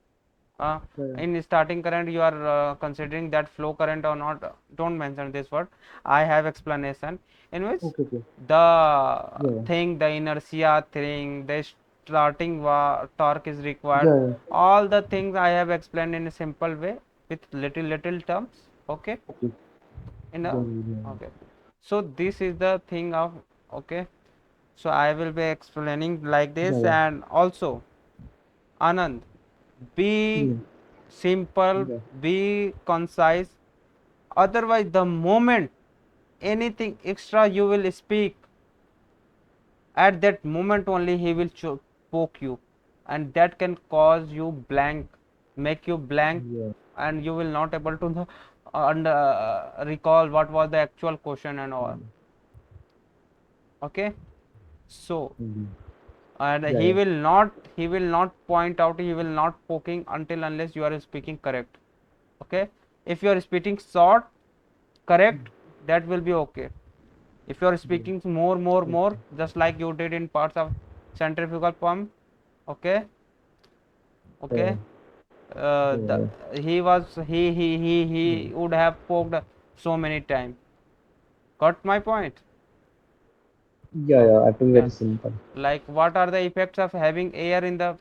uh, Yeah, yeah. in starting current you are considering that flow current or not, don't mention this word. I have explanation in which Okay, okay. the Yeah, yeah, thing, the inertia thing, the starting torque is required. yeah, yeah. All the things I have explained in a simple way with little terms. Okay, Okay. in Yeah, a, yeah, okay, so this is the thing of, okay, so I will be explaining like yeah, this. yeah, And also, Anand, be yeah, simple, yeah, be concise. Otherwise, the moment anything extra you will speak, at that moment only he will poke you, and that can cause you blank, make you blank, yeah, and you will not able to recall what was the actual question and all. Okay, so yeah, and yeah, yeah, he will not point out, he will not poking until unless you are speaking correct. Okay, if you are speaking short correct, that will be okay. If you are yeah. speaking more, just like you did in parts of centrifugal pump. Okay, Yeah, okay, yeah, the he was he would have poked so many times. Got my point? yeah, Okay, yeah. I think yeah. very simple. Like what are the effects of having air in the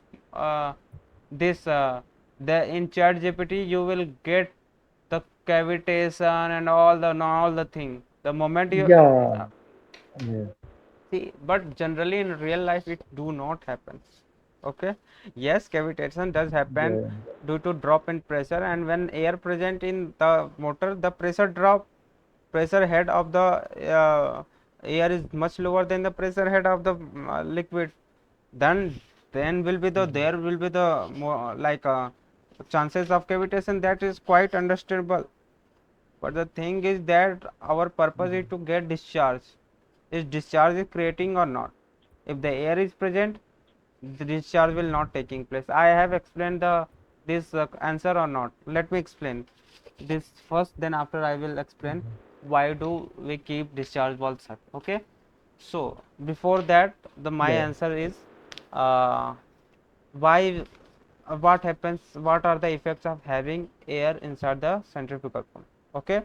this the in chat gpt you will get the cavitation and all the thing the moment you Yeah, yeah, see, but generally in real life it do not happen. Okay, yes, cavitation does happen yeah, due to drop in pressure, and when air present in the motor, the pressure drop, pressure head of the air is much lower than the pressure head of the liquid. Then then will be the there will be the more like chances of cavitation, that is quite understandable. But the thing is that our purpose is to get discharge. Is discharge is creating or not? If the air is present, the discharge will not taking place. I have explained the this answer or not? Let me explain this first, then after I will explain why do we keep discharge valve shut. Okay, so before that, the my yeah, answer is uh, why what happens, what are the effects of having air inside the centrifugal pump. Okay,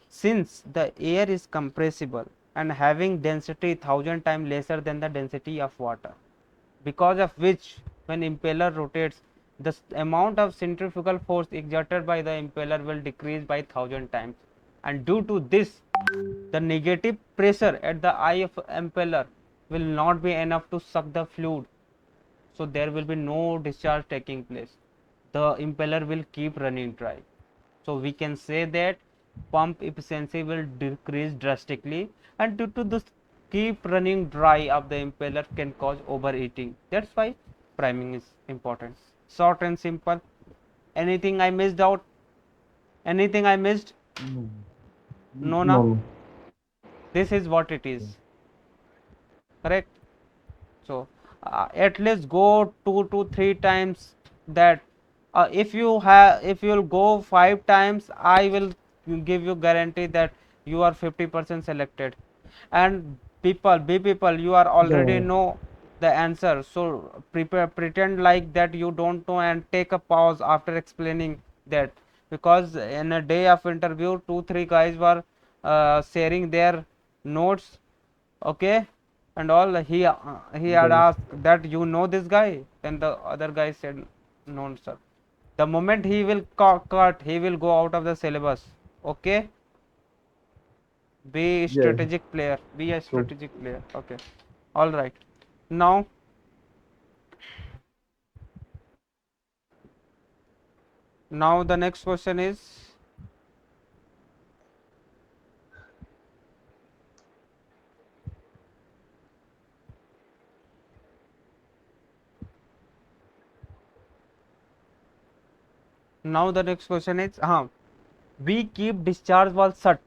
since the air is compressible and having density 1000 times lesser than the density of water, because of which when impeller rotates, the amount of centrifugal force exerted by the impeller will decrease by 1000 times, and due to this the negative pressure at the eye of impeller will not be enough to suck the fluid, so there will be no discharge taking place. The impeller will keep running dry. So we can say that pump efficiency will decrease drastically, and due to this keep running dry of the impeller can cause overheating. That's why priming is important. Short and simple. Anything I missed out? Anything I missed? no, No, na? no, no. This is what it is. correct? So at least go 2 to 3 times that. If you have, if you'll go 5 times, I will give you guarantee that you are 50% selected. And people, be people, you are already Yeah, know the answer, so prepare, pretend like that you don't know and take a pause after explaining that. Because in a day of interview, 2 3 guys were sharing their notes, okay, and all. He had yeah, asked that, you know this guy? Then the other guy said, no sir. The moment he will cut, he will go out of the syllabus. Okay, be yeah. strategic player, be a True. strategic player. Okay, all right. Now, now the next question is, now the next question is, we keep discharge valve shut.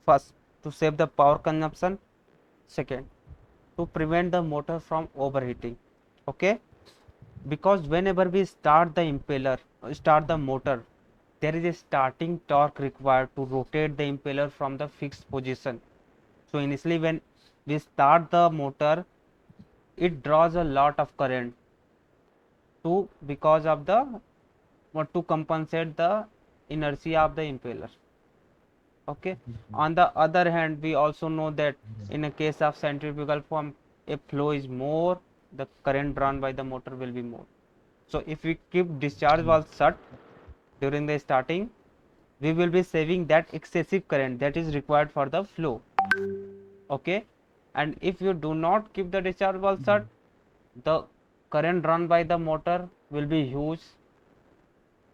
First, to save the power consumption. Second, to prevent the motor from overheating. Okay, because whenever we start the impeller, start the motor, there is a starting torque required to rotate the impeller from the fixed position. So initially when we start the motor, it draws a lot of current to, because of the, what, to compensate the inertia of the impeller. Okay, on the other hand, we also know that in a case of centrifugal pump, if flow is more, the current drawn by the motor will be more. So if we keep discharge valve shut during the starting, we will be saving that excessive current that is required for the flow. Okay, and if you do not keep the discharge valve shut, the current drawn by the motor will be huge.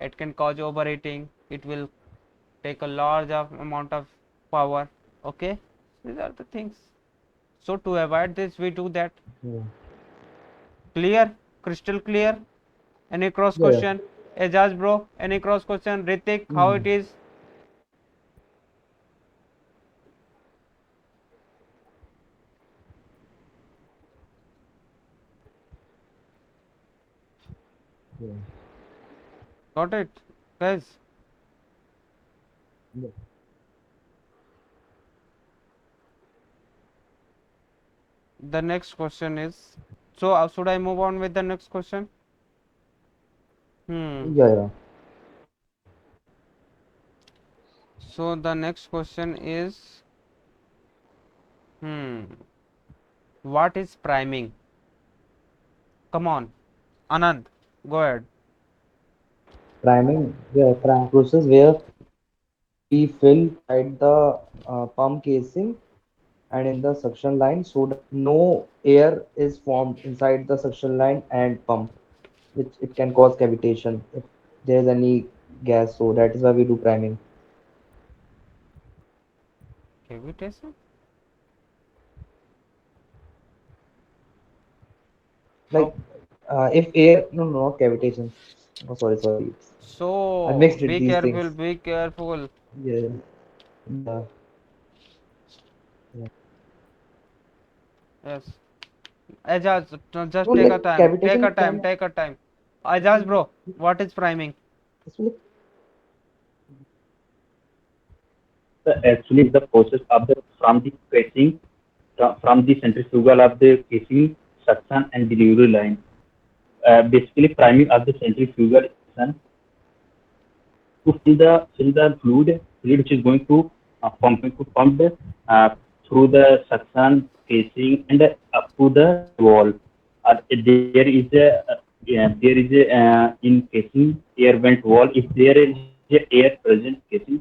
It can cause overheating, it will take a large amount of power. Okay, these are the things. So to avoid this, we do that. Yeah, Clear? Crystal clear? Any cross yeah, yeah. question? Azaz bro, any cross question? Ritik, how Mm. it is? Yeah. Got it, guys? Yeah. The next question is, so should I move on with the next question? Hmm. Yeah, yeah. So the next question is, what is priming? Come on, Anand, go ahead. Priming, yeah, priming process where we fill inside the pump casing and in the suction line so that no air is formed inside the suction line and pump, which it can cause cavitation if there is any gas. So that is why we do priming. Cavitation? Like How? if air, no, no, not cavitation. Oh, sorry, sorry. I So mixed it be these careful, things. be careful. Yeah, yeah, yeah. Yes. Ajaz, So just take a like time, take a cavitation time, can take a time. Ajaz bro, what is priming? actually, Actually, the process of the from the casing, from the centrifugal of the casing, suction and delivery line. Basically, priming of the centrifugal action to fill the fluid which is going to pumped through the suction casing and up to the wall. There is a in casing air vent wall. If there is a air present casing,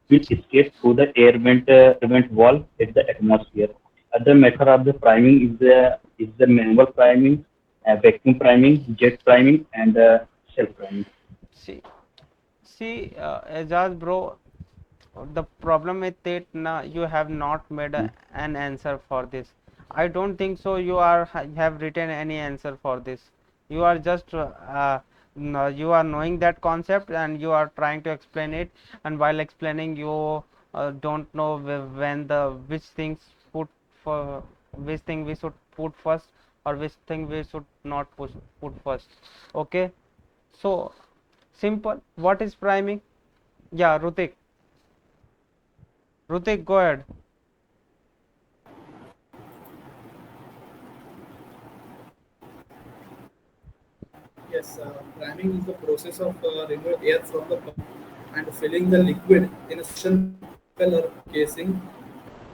will escape through the air vent wall at the atmosphere. Other method of the priming is the manual priming, vacuum priming, jet priming, and self priming. See, see, Ajaz bro, the problem with it, now you have not made an answer for this. I don't think so you are have written any answer for this. You are just no, you are knowing that concept and you are trying to explain it, and while explaining you don't know when the which things put for which thing we should put first or which thing we should not put first. Okay, so simple. What is priming? Yeah, Rutik, go ahead. Yes, priming is the process of removing air from the pump and filling the liquid in a suction impeller casing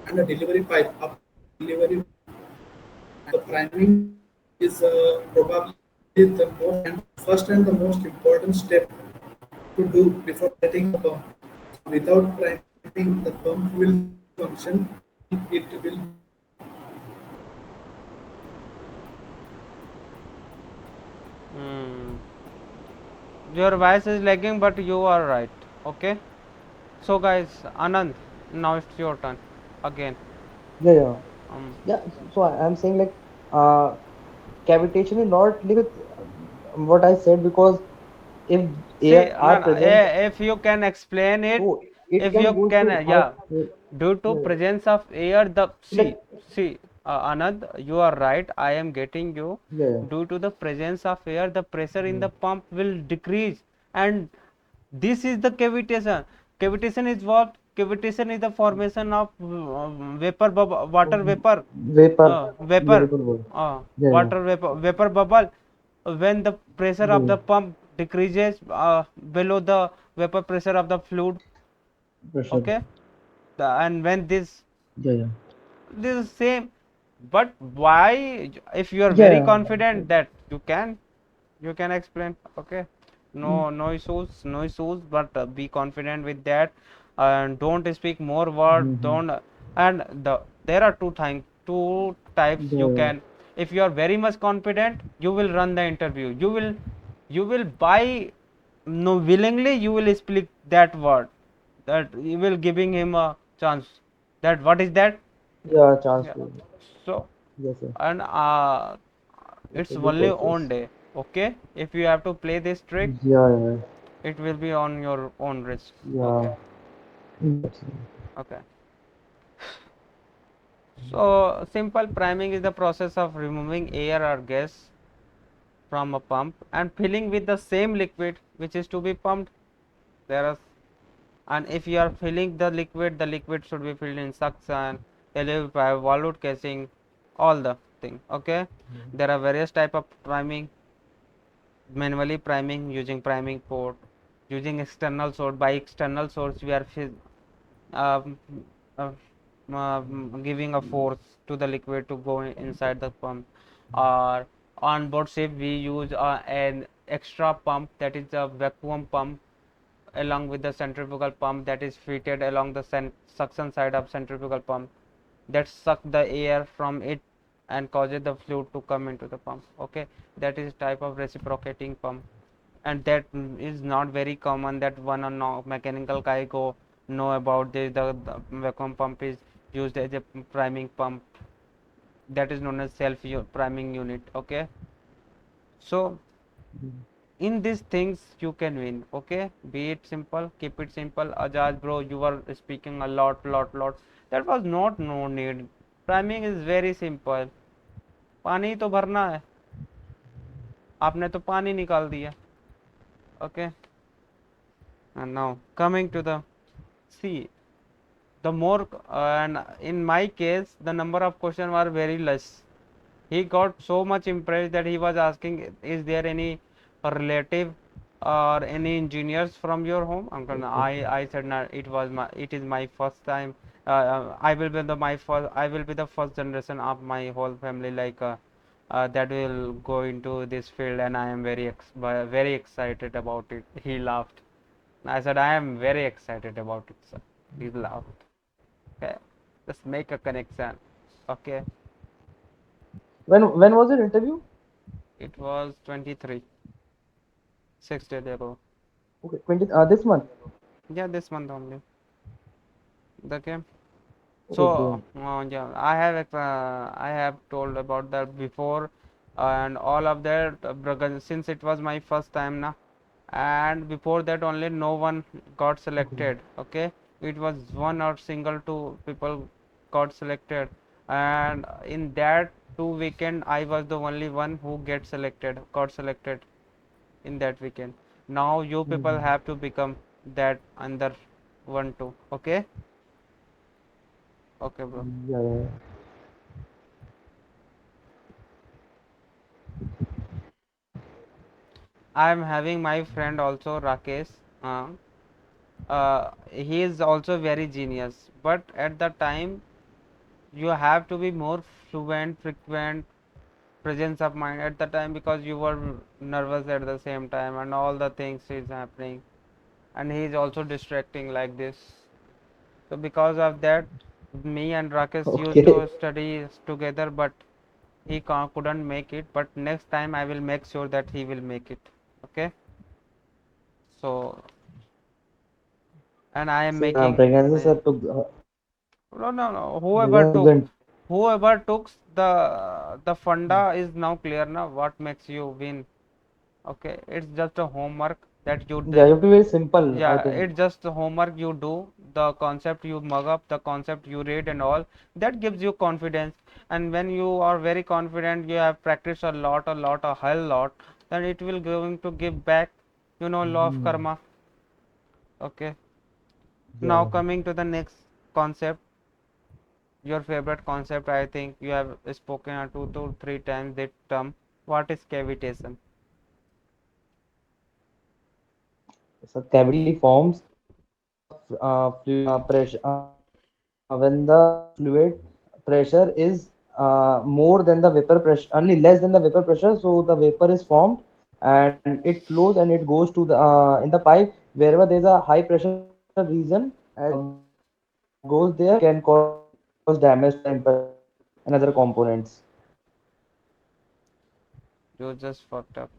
and a delivery pipe up to the delivery. And the priming is probably the most and first and the most important step to do before setting a pump. So without priming, the pump will not function. It will. Hmm. Your voice is lagging, but you are right. Okay. So guys, Anand, now it's your turn again. Yeah, yeah, Um, yeah. So I'm saying like, uh, cavitation is not like what I said, because if See, air no, are no, present, if you can explain it, so it if can you goes can, to high. yeah, due to Yeah, presence of air, the like, Anand, you are right. I am getting you. yeah, Due to the presence of air, the pressure in the pump will decrease, and this is the cavitation. Cavitation is what? Cavitation is the formation of vapor bubble, water vapor, vapor, yeah, vapor, vapor bubble. Yeah, yeah, water vapor, vapor bubble. When the pressure of yeah, the pump decreases below the vapor pressure of the fluid, pressure. okay, and when Yeah, yeah, this is same, but why? If you are very yeah, confident that you can explain. Okay, no issues, no issues, but be confident with that, and don't speak more word, mm-hmm. don't. And there are two types Yeah, you yeah, can. If you are very much confident, you will run the interview, you will buy, no, willingly you will speak that word, that you will giving him a chance, that what is that. yeah, chance Yeah, to. so, Yes, sir. and It's it's a good only process. on day. Okay, if you have to play this trick, Yeah, yeah, it will be on your own risk. yeah. Okay, Yes. okay. So simple priming is the process of removing air or gas from a pump and filling with the same liquid which is to be pumped. There are, and if you are filling the liquid should be filled in suction, delivery pipe, volute casing, all the thing. Okay, there are various type of priming: manually priming, using priming port, using external source. By external source we are um, uh, giving a force to the liquid to go inside the pump, or on board ship we use an extra pump, that is a vacuum pump, along with the centrifugal pump that is fitted along the suction side of centrifugal pump, that suck the air from it and causes the fluid to come into the pump. Okay, that is type of reciprocating pump, and that is not very common that one or no mechanical guy go know about this. The vacuum pump is used as a priming pump, that is known as self priming unit. Okay, so in these things you can win. Okay, be it simple, keep it simple. Azaz bro, you were speaking a lot, that was not no need. Priming is very simple, पानी तो भरना है, आपने तो पानी निकाल दिया. Okay, and now coming to the, see, the more and in my case the number of questions were very less. He got so much impressed that he was asking, is there any relative or any engineers from your home? Uncle, I said no, it is my first time. I will be the first generation of my whole family, like that will go into this field, and I am very excited about it. He laughed. I said, I am very excited about it, sir. He laughed. Okay, let's make a connection. Okay, When was your interview? it was 23, 6 days ago. Okay, 20 this month. Yeah, this month only. Okay. Okay, So, great. yeah, I have told about that before, and all of that, because since it was my first time now, and before that only no one got Okay. selected. Okay, it was one or single two people got selected, and in that 2 weekend I was the only one who got selected in that weekend. Now you people Mhm. have to become that another one too. Okay. Okay, bro. Yeah, yeah. I am having my friend also, Rakesh. He is also very genius, but at the time you have to be more fluent, frequent, presence of mind at the time, because you were nervous at the same time and all the things is happening, and he is also distracting like this. So because of that, me and Rakesh used Okay. to study together, but he couldn't make it. But next time I will make sure that he will make it. Okay. So, and I am So making. Pragyananda sir took No, no, no. Pragyananda Whoever took the funda is now clear now. What makes you win? Okay, it's just a homework that you yeah, you did. have to be very simple, I Yeah, think. it's just homework you do, the concept you mug up, the concept you read and all. That gives you confidence. And when you are very confident, you have practiced a hell lot, then it will going to give back, law of Hmm. karma. Okay. Now Yeah. coming to the next concept, your favorite concept, I think you have spoken 2 to 3 times that term. What is cavitation? So cavity forms when the pressure when the fluid pressure is more than the vapor pressure, only less than the vapor pressure. So the vapor is formed and it flows and it goes to the in the pipe wherever there is a high pressure region. As that goes there, can cause damage to the impeller and other components. You just fucked up.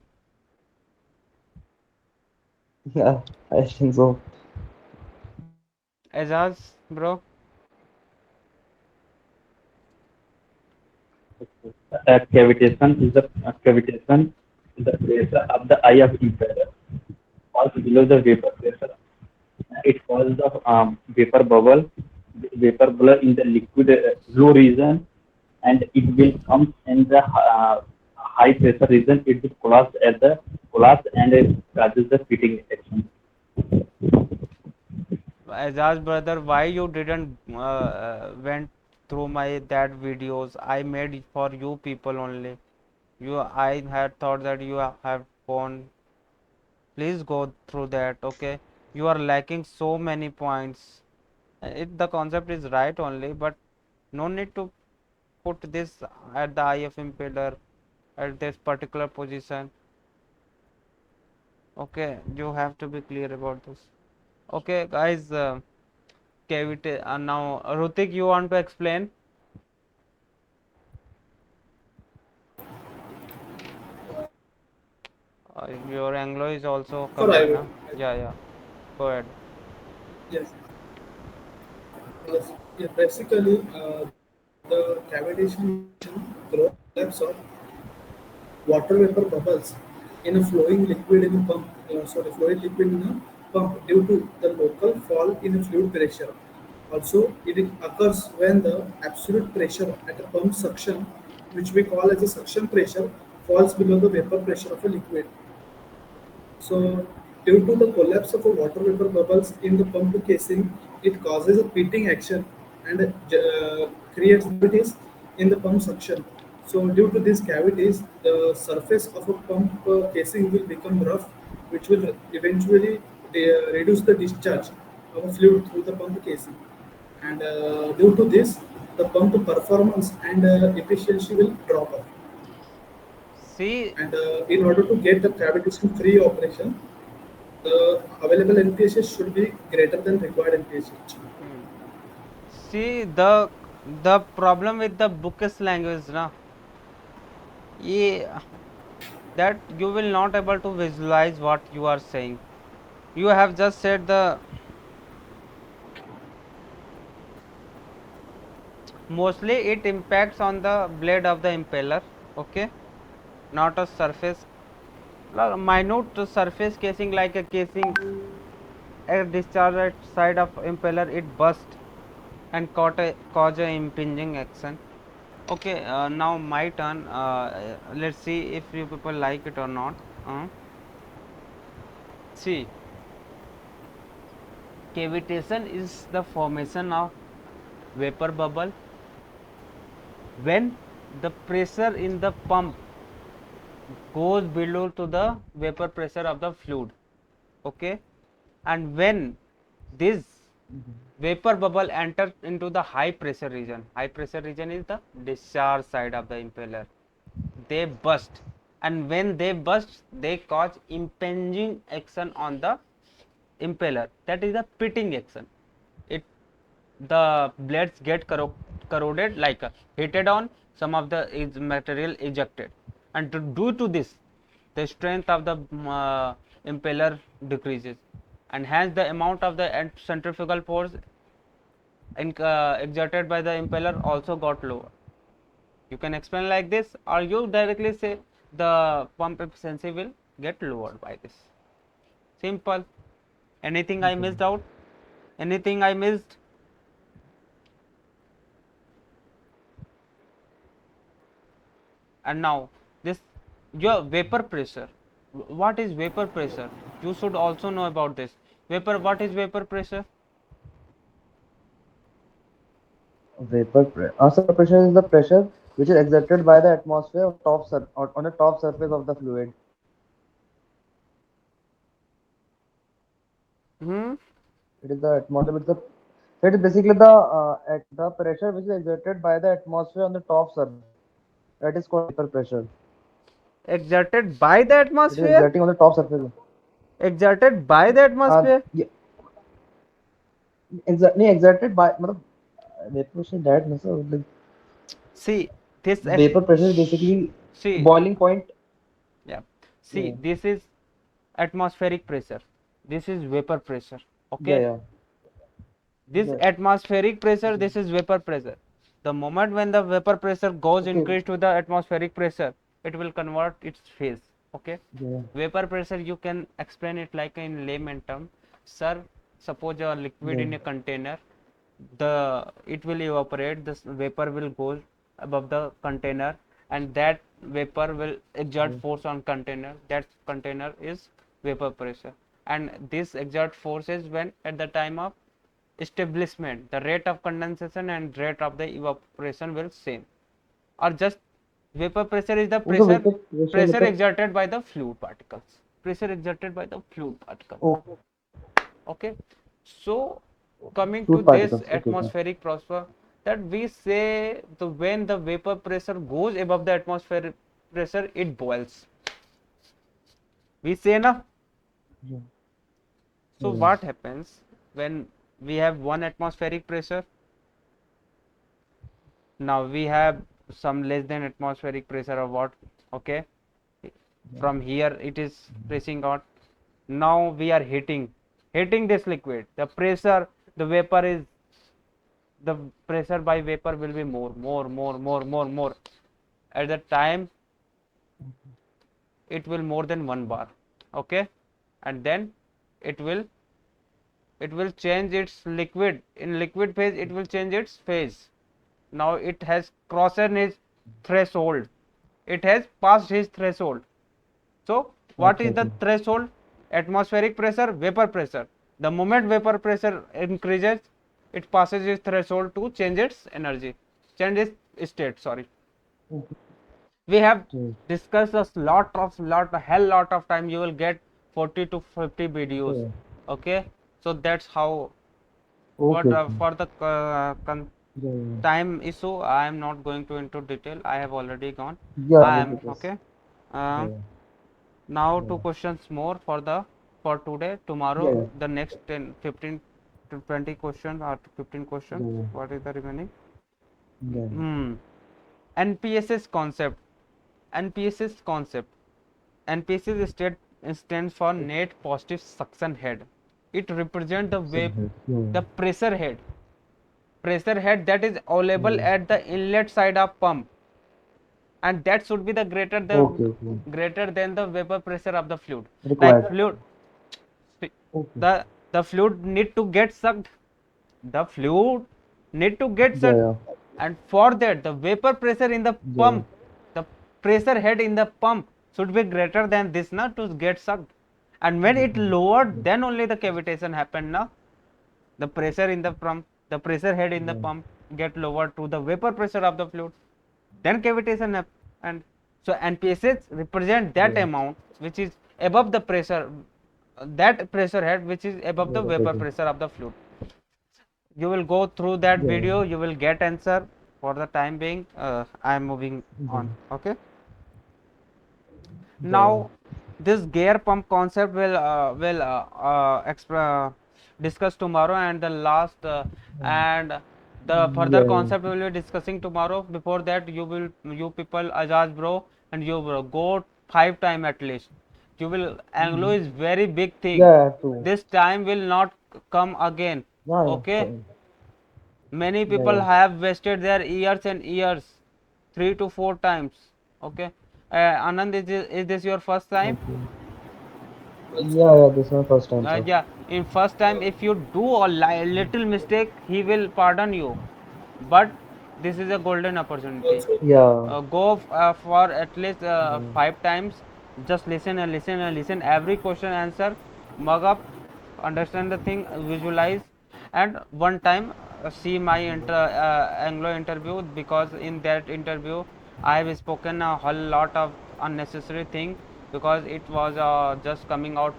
Yeah, I think so. Azaz, bro. Cavitation is the pressure of the eye of impeller falls below the vapor pressure. It causes the vapor bubble in the liquid blue region, and it will come in the high pressure region. It will collapse and it causes the fitting action. Azaz brother, why you didn't went through my that videos I made for you people only? I had thought that you have gone. Please go through that. Okay, you are lacking so many points. The concept is right only, but no need to put this at the IF impeller at this particular position. Okay, you have to be clear about this. Okay, guys. Cavity. Now, Rutik, you want to explain? Your Anglo is also For I coming, will. na? Yeah, yeah. Go ahead. Yes. Basically, the cavitation through collapse of water vapor bubbles in a flowing liquid in a pump. Flowing liquid in a pump due to the local fall in a fluid pressure. Also, it occurs when the absolute pressure at a pump suction, which we call as a suction pressure, falls below the vapor pressure of a liquid. So, due to the collapse of a water vapor bubbles in the pump casing, it causes a pitting action and creates cavities in the pump suction. So, due to these cavities, the surface of a pump casing will become rough, which will eventually reduce the discharge of a fluid through the pump casing. And due to this, the pump performance and efficiency will drop off. See, And in order to get the cavitation free operation, the available NPSs should be greater than required NPSs. hmm. See the problem with the bookish language, na? Yeah, that you will not able to visualize what you are saying. You have just said the mostly it impacts on the blade of the impeller. Okay, not a surface. Minute surface casing like a casing air discharge at side of impeller, it burst and cause a impinging action. Okay, now my turn. Let's see if you people like it or not. See, cavitation is the formation of vapor bubble when the pressure in the pump goes below to the vapor pressure of the fluid. Okay, and when this vapor bubble enters into the high pressure region, high pressure region is the discharge side of the impeller, they burst, and when they burst they cause impinging action on the impeller, that is the pitting action. It, the blades get corroded, like heated on, some of the material ejected, and due to this the strength of the impeller decreases, and hence the amount of the centrifugal force exerted by the impeller also got lower. You can explain like this, or you directly say the pump efficiency will get lowered by this. Simple. Anything I missed out? Anything I missed? And now this, your vapor pressure. What is vapor pressure? You should also know about this. Vapor, what is vapor pressure? Vapor pressure is the pressure which is exerted by the atmosphere on on the top surface of the fluid. Hmm. It is the atmosphere. So it is basically the pressure which is exerted by the atmosphere on the top surface. That is called vapor pressure. Exerted by the It is atmosphere. exerting on the top surface. Exerted by the atmosphere. Yeah, exactly exerted by. मतलब, vapor pressure that no, sir, like, See this. vapor pressure is basically See. boiling point. Yeah. See, Yeah, this is atmospheric pressure. This is vapor pressure. yeah, Okay. yeah. This Yeah. atmospheric pressure, Okay. this is vapor pressure. The moment when the vapor pressure goes Okay. increased to the atmospheric pressure, it will convert its phase. Okay. Yeah. Vapor pressure, you can explain it like in layman term. Sir, suppose a liquid Yeah. in a container, the it will evaporate, this vapor will go above the container, and that vapor will exert Yeah. force on container. That container is vapor pressure, and this exert force is when at the time of establishment the rate of condensation and rate of the evaporation will same, or just vapor pressure is the Also, pressure, vapor pressure pressure मतलब. exerted by the fluid particles, pressure exerted by the fluid particles. Oh, Okay, so coming to fluid this particles. Okay. Okay. atmospheric pressure, that we say the when the vapor pressure goes above the atmospheric pressure, it boils, we say na. Yeah. So Yeah. what happens when we have one atmospheric pressure? Now we have some less than atmospheric pressure or what? Okay, Yeah. from here it is pressing out. Now we are heating this liquid, the pressure, the vapor is, the pressure by vapor will be more. At the time it will more than 1 bar. Okay, and then it will, it will change its liquid, in liquid phase it will change its phase. Now it has crossed his threshold, it has passed his threshold. So what Okay. is the Okay. threshold? Atmospheric pressure, vapor pressure. The moment vapor pressure increases, it passes its threshold to change its energy, change its state. Sorry. Okay. We have Okay. discussed a hell lot of time. You will get 40 to 50 videos. Okay. Okay. So that's how, Okay. what Okay. for the Yeah. Yeah. time issue, I am not going to into detail. I have already gone. Yeah. I am Because. okay. Yeah. Um, Now Yeah. two questions more for the, for today. Yeah. Tomorrow Yeah. the next 10, 15 to 20 questions or 15 questions. Yeah. What is the remaining? Yeah. Hmm. NPS's concept. NPS's concept. NPS's stands for net positive suction head. It represents the wave, Subhead. Yeah. the pressure head. Pressure head that is Yeah. available Yeah. at the inlet side of pump, and that should be the Okay. Okay. greater than the vapor pressure of the fluid. Like Required. fluid, Okay. the fluid need to get sucked, the fluid need to get Yeah. sucked, Yeah. and for that the vapor pressure in the Yeah. pump, the pressure head in the pump should be greater than this now to get sucked, and when it lowered then only the cavitation happened now. The pressure in the pump, the pressure head in the Yeah. pump get lowered to the vapor pressure of the fluid, then cavitation happen. And so NPSH represent that Yeah. amount which is above the pressure, that pressure head which is above the Yeah. vapor Definitely. pressure of the fluid. You will go through that Yeah. video, you will get answer. For the time being I am moving Yeah. on. Okay, Yeah. now this gear pump concept discuss tomorrow, and the last and the further Yeah. concept we will be discussing tomorrow. Before that, you people, Azaz bro and you bro, go 5 time at least. You will, Anglo is very big thing, Yeah. True. this time will not come again. Yeah. Yeah. Okay, Fine. many Yeah. people Yeah. have wasted their years and years, 3 to 4 times. Okay, Anand, is this your first time? Okay. Also, Yeah. Yeah. This is my first time, sir. Yeah, in first time if you do a little mistake, he will pardon you. But this is a golden opportunity. also, Yeah. Go for at least Yeah. 5 times. Just listen and listen and listen. Every question answer, mug up, understand the thing, visualize, and one time see my Anglo interview, because in that interview I have spoken a whole lot of unnecessary thing, because it was just coming out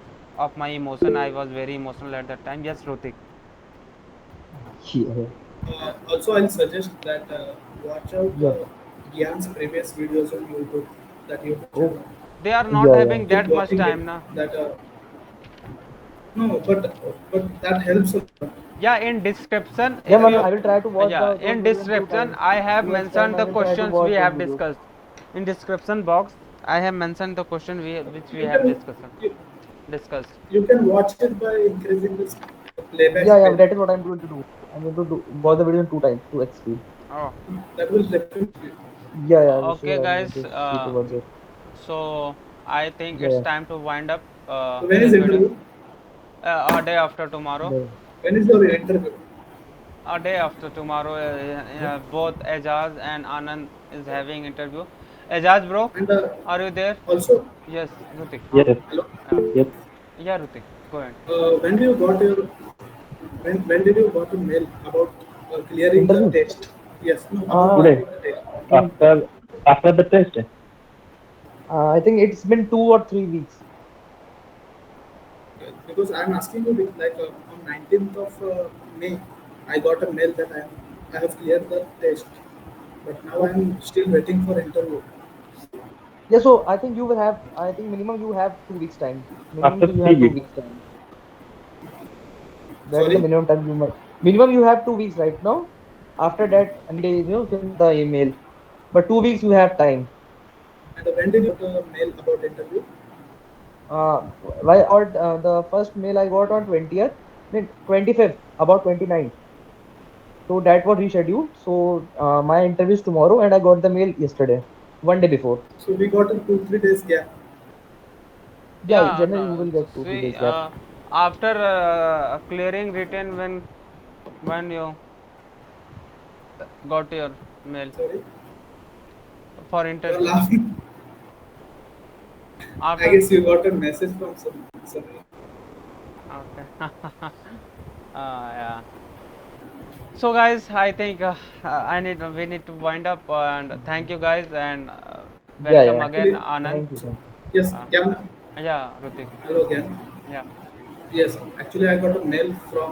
of my emotion. I was very emotional at that time. Yes, Rutik. Yeah. also, I'll suggest that watch out Yeah. Gyan's previous videos on YouTube, that YouTube Oh. channel. They are not Yeah. Yeah. having Keep that much watching it. time now. That no, but that helps a lot. Yeah, in description, Yeah, if man. you, I will try to watch yeah, those in videos in two description times. I have 2x time. mentioned I the will try to questions we watch those have videos. discussed. In description box, I have mentioned the question which we You have can you, discussed. you can watch it by increasing this playback Yeah. Yeah. speed. That is what I'm going to do. I'm going to watch the video in two times, 2x speed. Oh, That will definitely. Yeah. Yeah. okay, Sure. I'm going guys. to see towards it. So I think Yeah. it's Yeah. time to wind up So when is this video. interview? A day after tomorrow. Yeah. When is your interview? A day after tomorrow, both Azaz and Anand is having interview. Azaz, bro, And are you there? also, Yes, Rutik. Huh? Yes, hello. Yeah, yes. yeah, Rutik. Go ahead. When do you got your when did you got a mail about clearing the Interview. test? Yes, no, about Uh, Today, clearing the test. in, after the test. I think it's been 2 or 3 weeks. Because I'm asking you, like on 19th of May, I got a mail that I have cleared the test, but now Okay. I'm still waiting for interview. Yeah, so I think you will have, I think minimum you have 2 weeks time. Minimum After you three have two weeks. weeks time. That is the Sorry, minimum time you might. Minimum you have 2 weeks right now. After that, and they send the email. But 2 weeks you have time. and when did you got a mail about interview? Why or the first mail I got on 20th, then 25th, about 29th. So that was rescheduled. So my interview is tomorrow, and I got the mail yesterday, one day before. So we got a 2 3 days gap. Yeah, Yeah, generally you no, will so get two three see, days gap. after clearing written, when you got your mail Sorry, for you're interview, laughing. I after, guess you got a message from someone. okay, yeah. So guys, I think we need to wind up, and thank you guys, and Yeah, welcome yeah. again, Actually, Anand. Thank you. Thank you. yes, Uh, Gyan. yeah, Rutik. Hello, Gyan. Yeah. Yes, actually, I got a mail from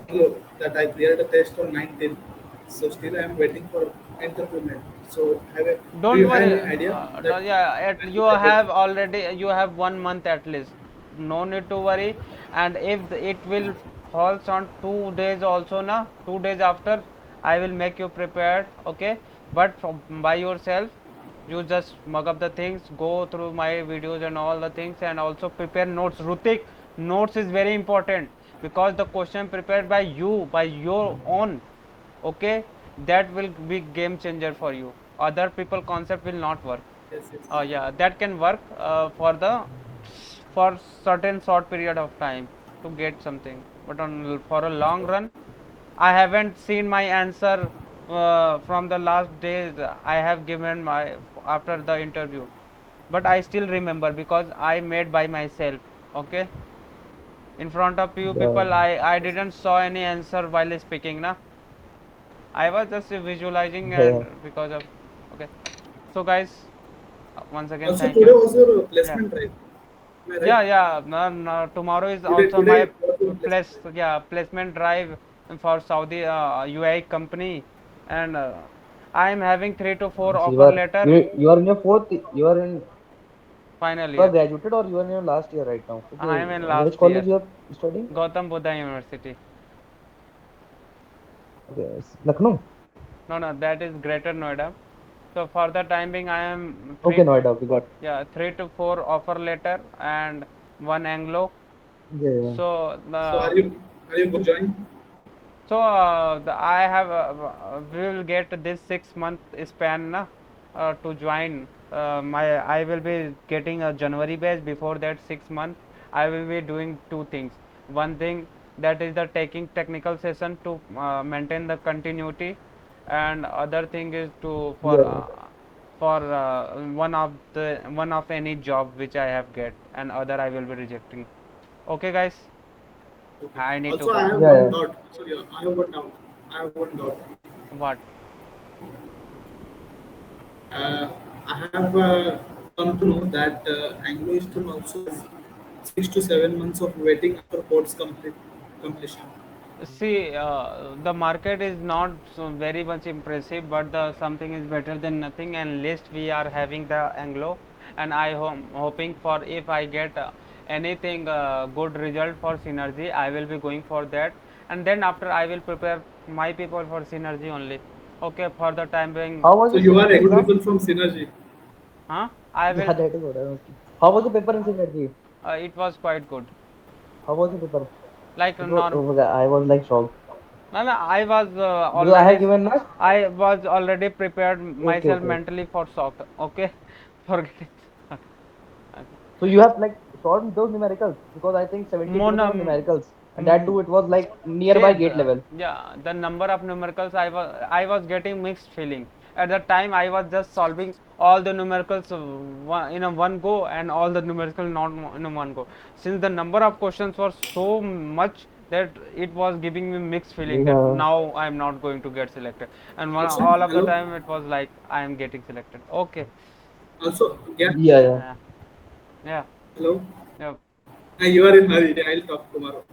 hello that I cleared a test on 19th. So still, I am waiting for interview mail. So, do Don't you have worry. any idea that Yeah, when you will I get? have already, you have 1 month at least. No need to worry. And if it will falls on 2 days also, na, 2 days after, I will make you prepared. Okay, but by yourself, you just mug up the things, go through my videos and all the things, and also prepare notes. Rutik, notes is very important, because the question prepared by you, by your own, okay, that will be game changer for you. Other people concept will not work. Yes, yes. Yeah, that can work for certain short period of time to get something, but on for a long run, I haven't seen my answer from the last days I have given my after the interview, but I still remember because I made by myself. Okay, in front of you Yeah. people, I didn't saw any answer while speaking. Na, I was just visualizing Yeah. and because of. Okay, so guys, once again, Also, thank today you. was your Yeah. placement drive. Am I right? Yeah, yeah. No, no, tomorrow is Today, also my today was your placement drive. placement drive for Saudi UAE company, and I am having 3 to 4 So offer letter. you are in your fourth. Final You are year. graduated or you are in your last year right now. I Okay. am in In which last college year. you are studying? Gautam Buddha University. Okay. Lucknow. No, no, that is Greater Noida. So for the time being, I am Okay, Noida. We got. 3 to 4 offer letter and one Anglo. Yeah. Yeah. So So, the are you going to join? I have we will get this 6 month span na, to join. I will be getting a January batch. Before that 6 month, I will be doing two things. One thing that is the taking technical session to maintain the continuity, and other thing is to Yeah. for one of any job which I have get, and other I will be rejecting. Okay, guys, Okay. I need to Also, I go. have Yeah. one Yeah. doubt. Sorry, I have one doubt. I have one doubt. What? Uh, I have come to know that Anglo Eastern also has 6 to 7 months of waiting after course completion. See, the market is not so very much impressive, but the something is better than nothing. And least we are having the Anglo, and I hoping for if I get anything good result for synergy, I will be going for that. And then after I will prepare my people for synergy only. Okay, for the time being, How was So the you are synergy a good exam? people from Synergy. huh? I Yeah, will. that is what I was asking. How was the paper in synergy? It was quite good. How was the paper? Like It was. norm. Oh my God, I was like shocked No, no, I was because I already have given that. I was already prepared Okay. myself Okay. mentally for shock. Okay, forget it. Okay. So you have like solved those numericals because I think 70 questions on Monum, numericals and that too mm, it was like see nearby gate level. yeah, the number of numericals I was getting mixed feeling. At that time, I was just solving all the numericals in a one go, and all the numerical not in a one go. Since the number of questions were so much that it was giving me mixed feeling that Yeah. now I am not going to get selected, and Also, all of the hello. time it was like I am getting selected. Okay, Also, Gyan. Yeah. Yeah. yeah, yeah, Hello. yeah. You are in hurry. I'll talk tomorrow.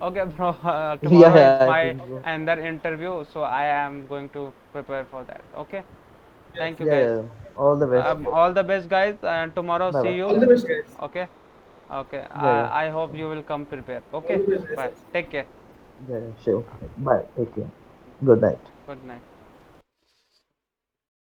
Okay, bro. Yeah. Tomorrow is Yeah. I my think so. another interview, so I am going to prepare for that. Okay. Yes. Thank you, Yeah. guys. Yeah. All the best. Okay. All the best, guys, and tomorrow Bye see bye. you. All the best, guys. Okay. Okay. Yeah. Yeah. I hope you will come prepared. All Okay. the best, Bye. Azaz. Take care. Yeah. Yeah. Sure. Bye. Take care. Good night. Good night.